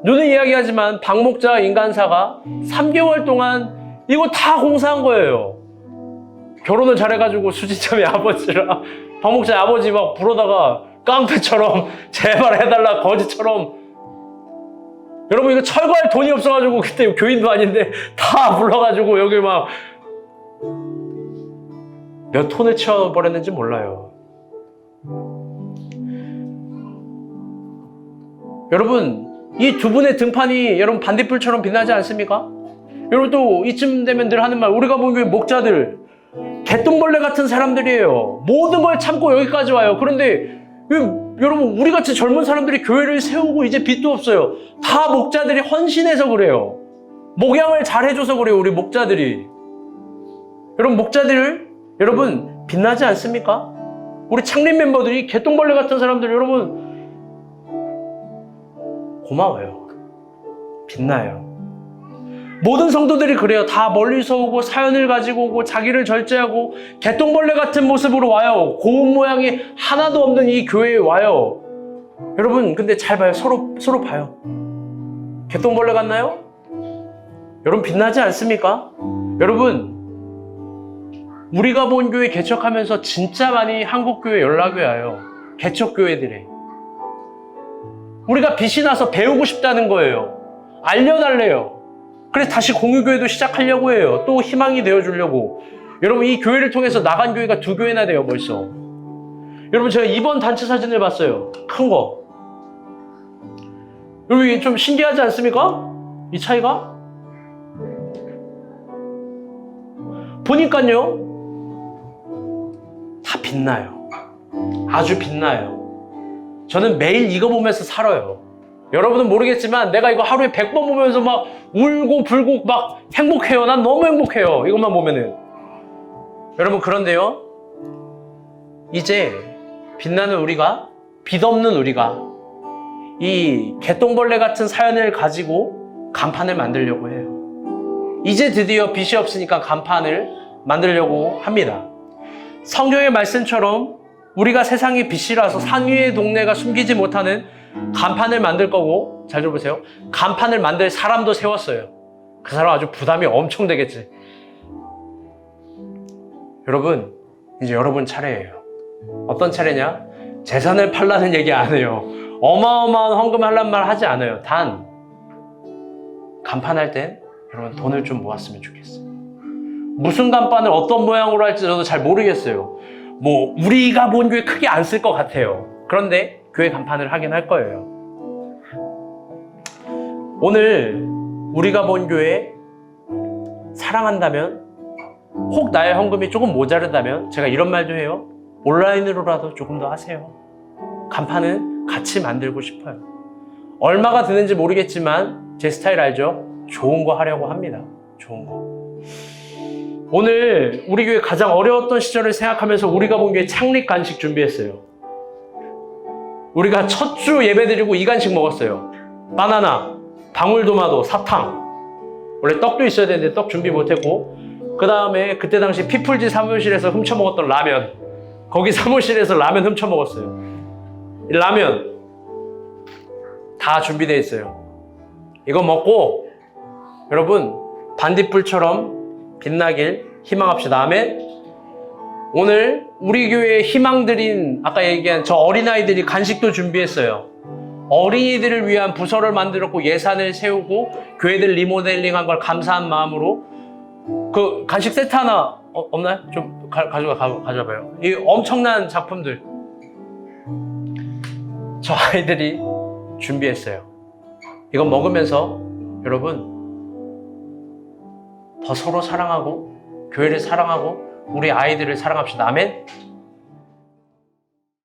누는 이야기하지만 박 목자 인간사가 3개월 동안 이거 다 공사한 거예요. 결혼을 잘해가지고 수지참의 아버지랑 박 목자 아버지 막 부르다가 깡패처럼 제발 해달라 거지처럼. 여러분, 이거 철거할 돈이 없어가지고 그때 교인도 아닌데 다 불러가지고 여기 막 몇 톤을 치워버렸는지 몰라요. 여러분, 이 두 분의 등판이 여러분 반딧불처럼 빛나지 않습니까? 여러분 또 이쯤 되면 늘 하는 말, 우리가 보는 교회 목자들 개똥벌레 같은 사람들이에요. 모든 걸 참고 여기까지 와요. 그런데 여러분, 우리같이 젊은 사람들이 교회를 세우고 이제 빚도 없어요. 다 목자들이 헌신해서 그래요. 목양을 잘해줘서 그래요. 우리 목자들이. 여러분, 목자들 여러분 빛나지 않습니까? 우리 창립 멤버들이 개똥벌레 같은 사람들, 여러분 고마워요. 빛나요. 모든 성도들이 그래요. 다 멀리서 오고 사연을 가지고 오고 자기를 절제하고 개똥벌레 같은 모습으로 와요. 고운 모양이 하나도 없는 이 교회에 와요. 여러분 근데 잘 봐요. 서로 봐요. 개똥벌레 같나요? 여러분 빛나지 않습니까? 여러분, 우리가 본 교회 개척하면서 진짜 많이 한국교회 연락이 와요. 개척교회들이. 우리가 빛이 나서 배우고 싶다는 거예요. 알려달래요. 그래서 다시 공유교회도 시작하려고 해요. 또 희망이 되어주려고. 여러분, 이 교회를 통해서 나간 교회가 2교회나 돼요, 벌써. 여러분, 제가 이번 단체 사진을 봤어요. 큰 거. 여러분, 이게 좀 신기하지 않습니까? 이 차이가? 보니까요, 다 빛나요. 아주 빛나요. 저는 매일 이거 보면서 살아요. 여러분은 모르겠지만 내가 이거 하루에 100번 보면서 막 울고 불고 막 행복해요. 난 너무 행복해요. 이것만 보면은. 여러분, 그런데요, 이제 빛나는 우리가, 빛 없는 우리가 이 개똥벌레 같은 사연을 가지고 간판을 만들려고 해요. 이제 드디어 빛이 없으니까 간판을 만들려고 합니다. 성경의 말씀처럼 우리가 세상의 빛이라서 산 위의 동네가 숨기지 못하는 간판을 만들 거고, 잘 들어보세요. 간판을 만들 사람도 세웠어요. 그 사람 아주 부담이 엄청 되겠지. 여러분, 이제 여러분 차례예요. 어떤 차례냐? 재산을 팔라는 얘기 안 해요. 어마어마한 헌금 하란 말 하지 않아요. 단 간판할 땐 여러분 돈을 좀 모았으면 좋겠어요. 무슨 간판을 어떤 모양으로 할지 저도 잘 모르겠어요. 뭐 우리가 본 교회 크게 안 쓸 것 같아요. 그런데 교회 간판을 하긴 할 거예요. 오늘 우리가 본 교회 사랑한다면, 혹 나의 헌금이 조금 모자르다면 제가 이런 말도 해요. 온라인으로라도 조금 더 하세요. 간판은 같이 만들고 싶어요. 얼마가 드는지 모르겠지만 제 스타일 알죠? 좋은 거 하려고 합니다. 좋은 거. 오늘 우리 교회 가장 어려웠던 시절을 생각하면서 우리가 본 교회 창립 간식 준비했어요. 우리가 첫 주 예배 드리고 이 간식 먹었어요. 바나나, 방울토마토, 사탕. 원래 떡도 있어야 되는데 떡 준비 못했고, 그 다음에 그때 당시 피플지 사무실에서 훔쳐먹었던 라면, 거기 사무실에서 라면 훔쳐먹었어요. 라면 다 준비되어 있어요. 이거 먹고 여러분 반딧불처럼 빛나길 희망합시다. 아멘. 오늘 우리 교회의 희망들인 아까 얘기한 저 어린아이들이 간식도 준비했어요. 어린이들을 위한 부서를 만들었고 예산을 세우고 교회들 리모델링한 걸 감사한 마음으로 그 간식 세트 하나 없나요? 좀 가져와봐요. 이 엄청난 작품들 저 아이들이 준비했어요. 이거 먹으면서 여러분 더 서로 사랑하고 교회를 사랑하고 우리 아이들을 사랑합시다. 아멘.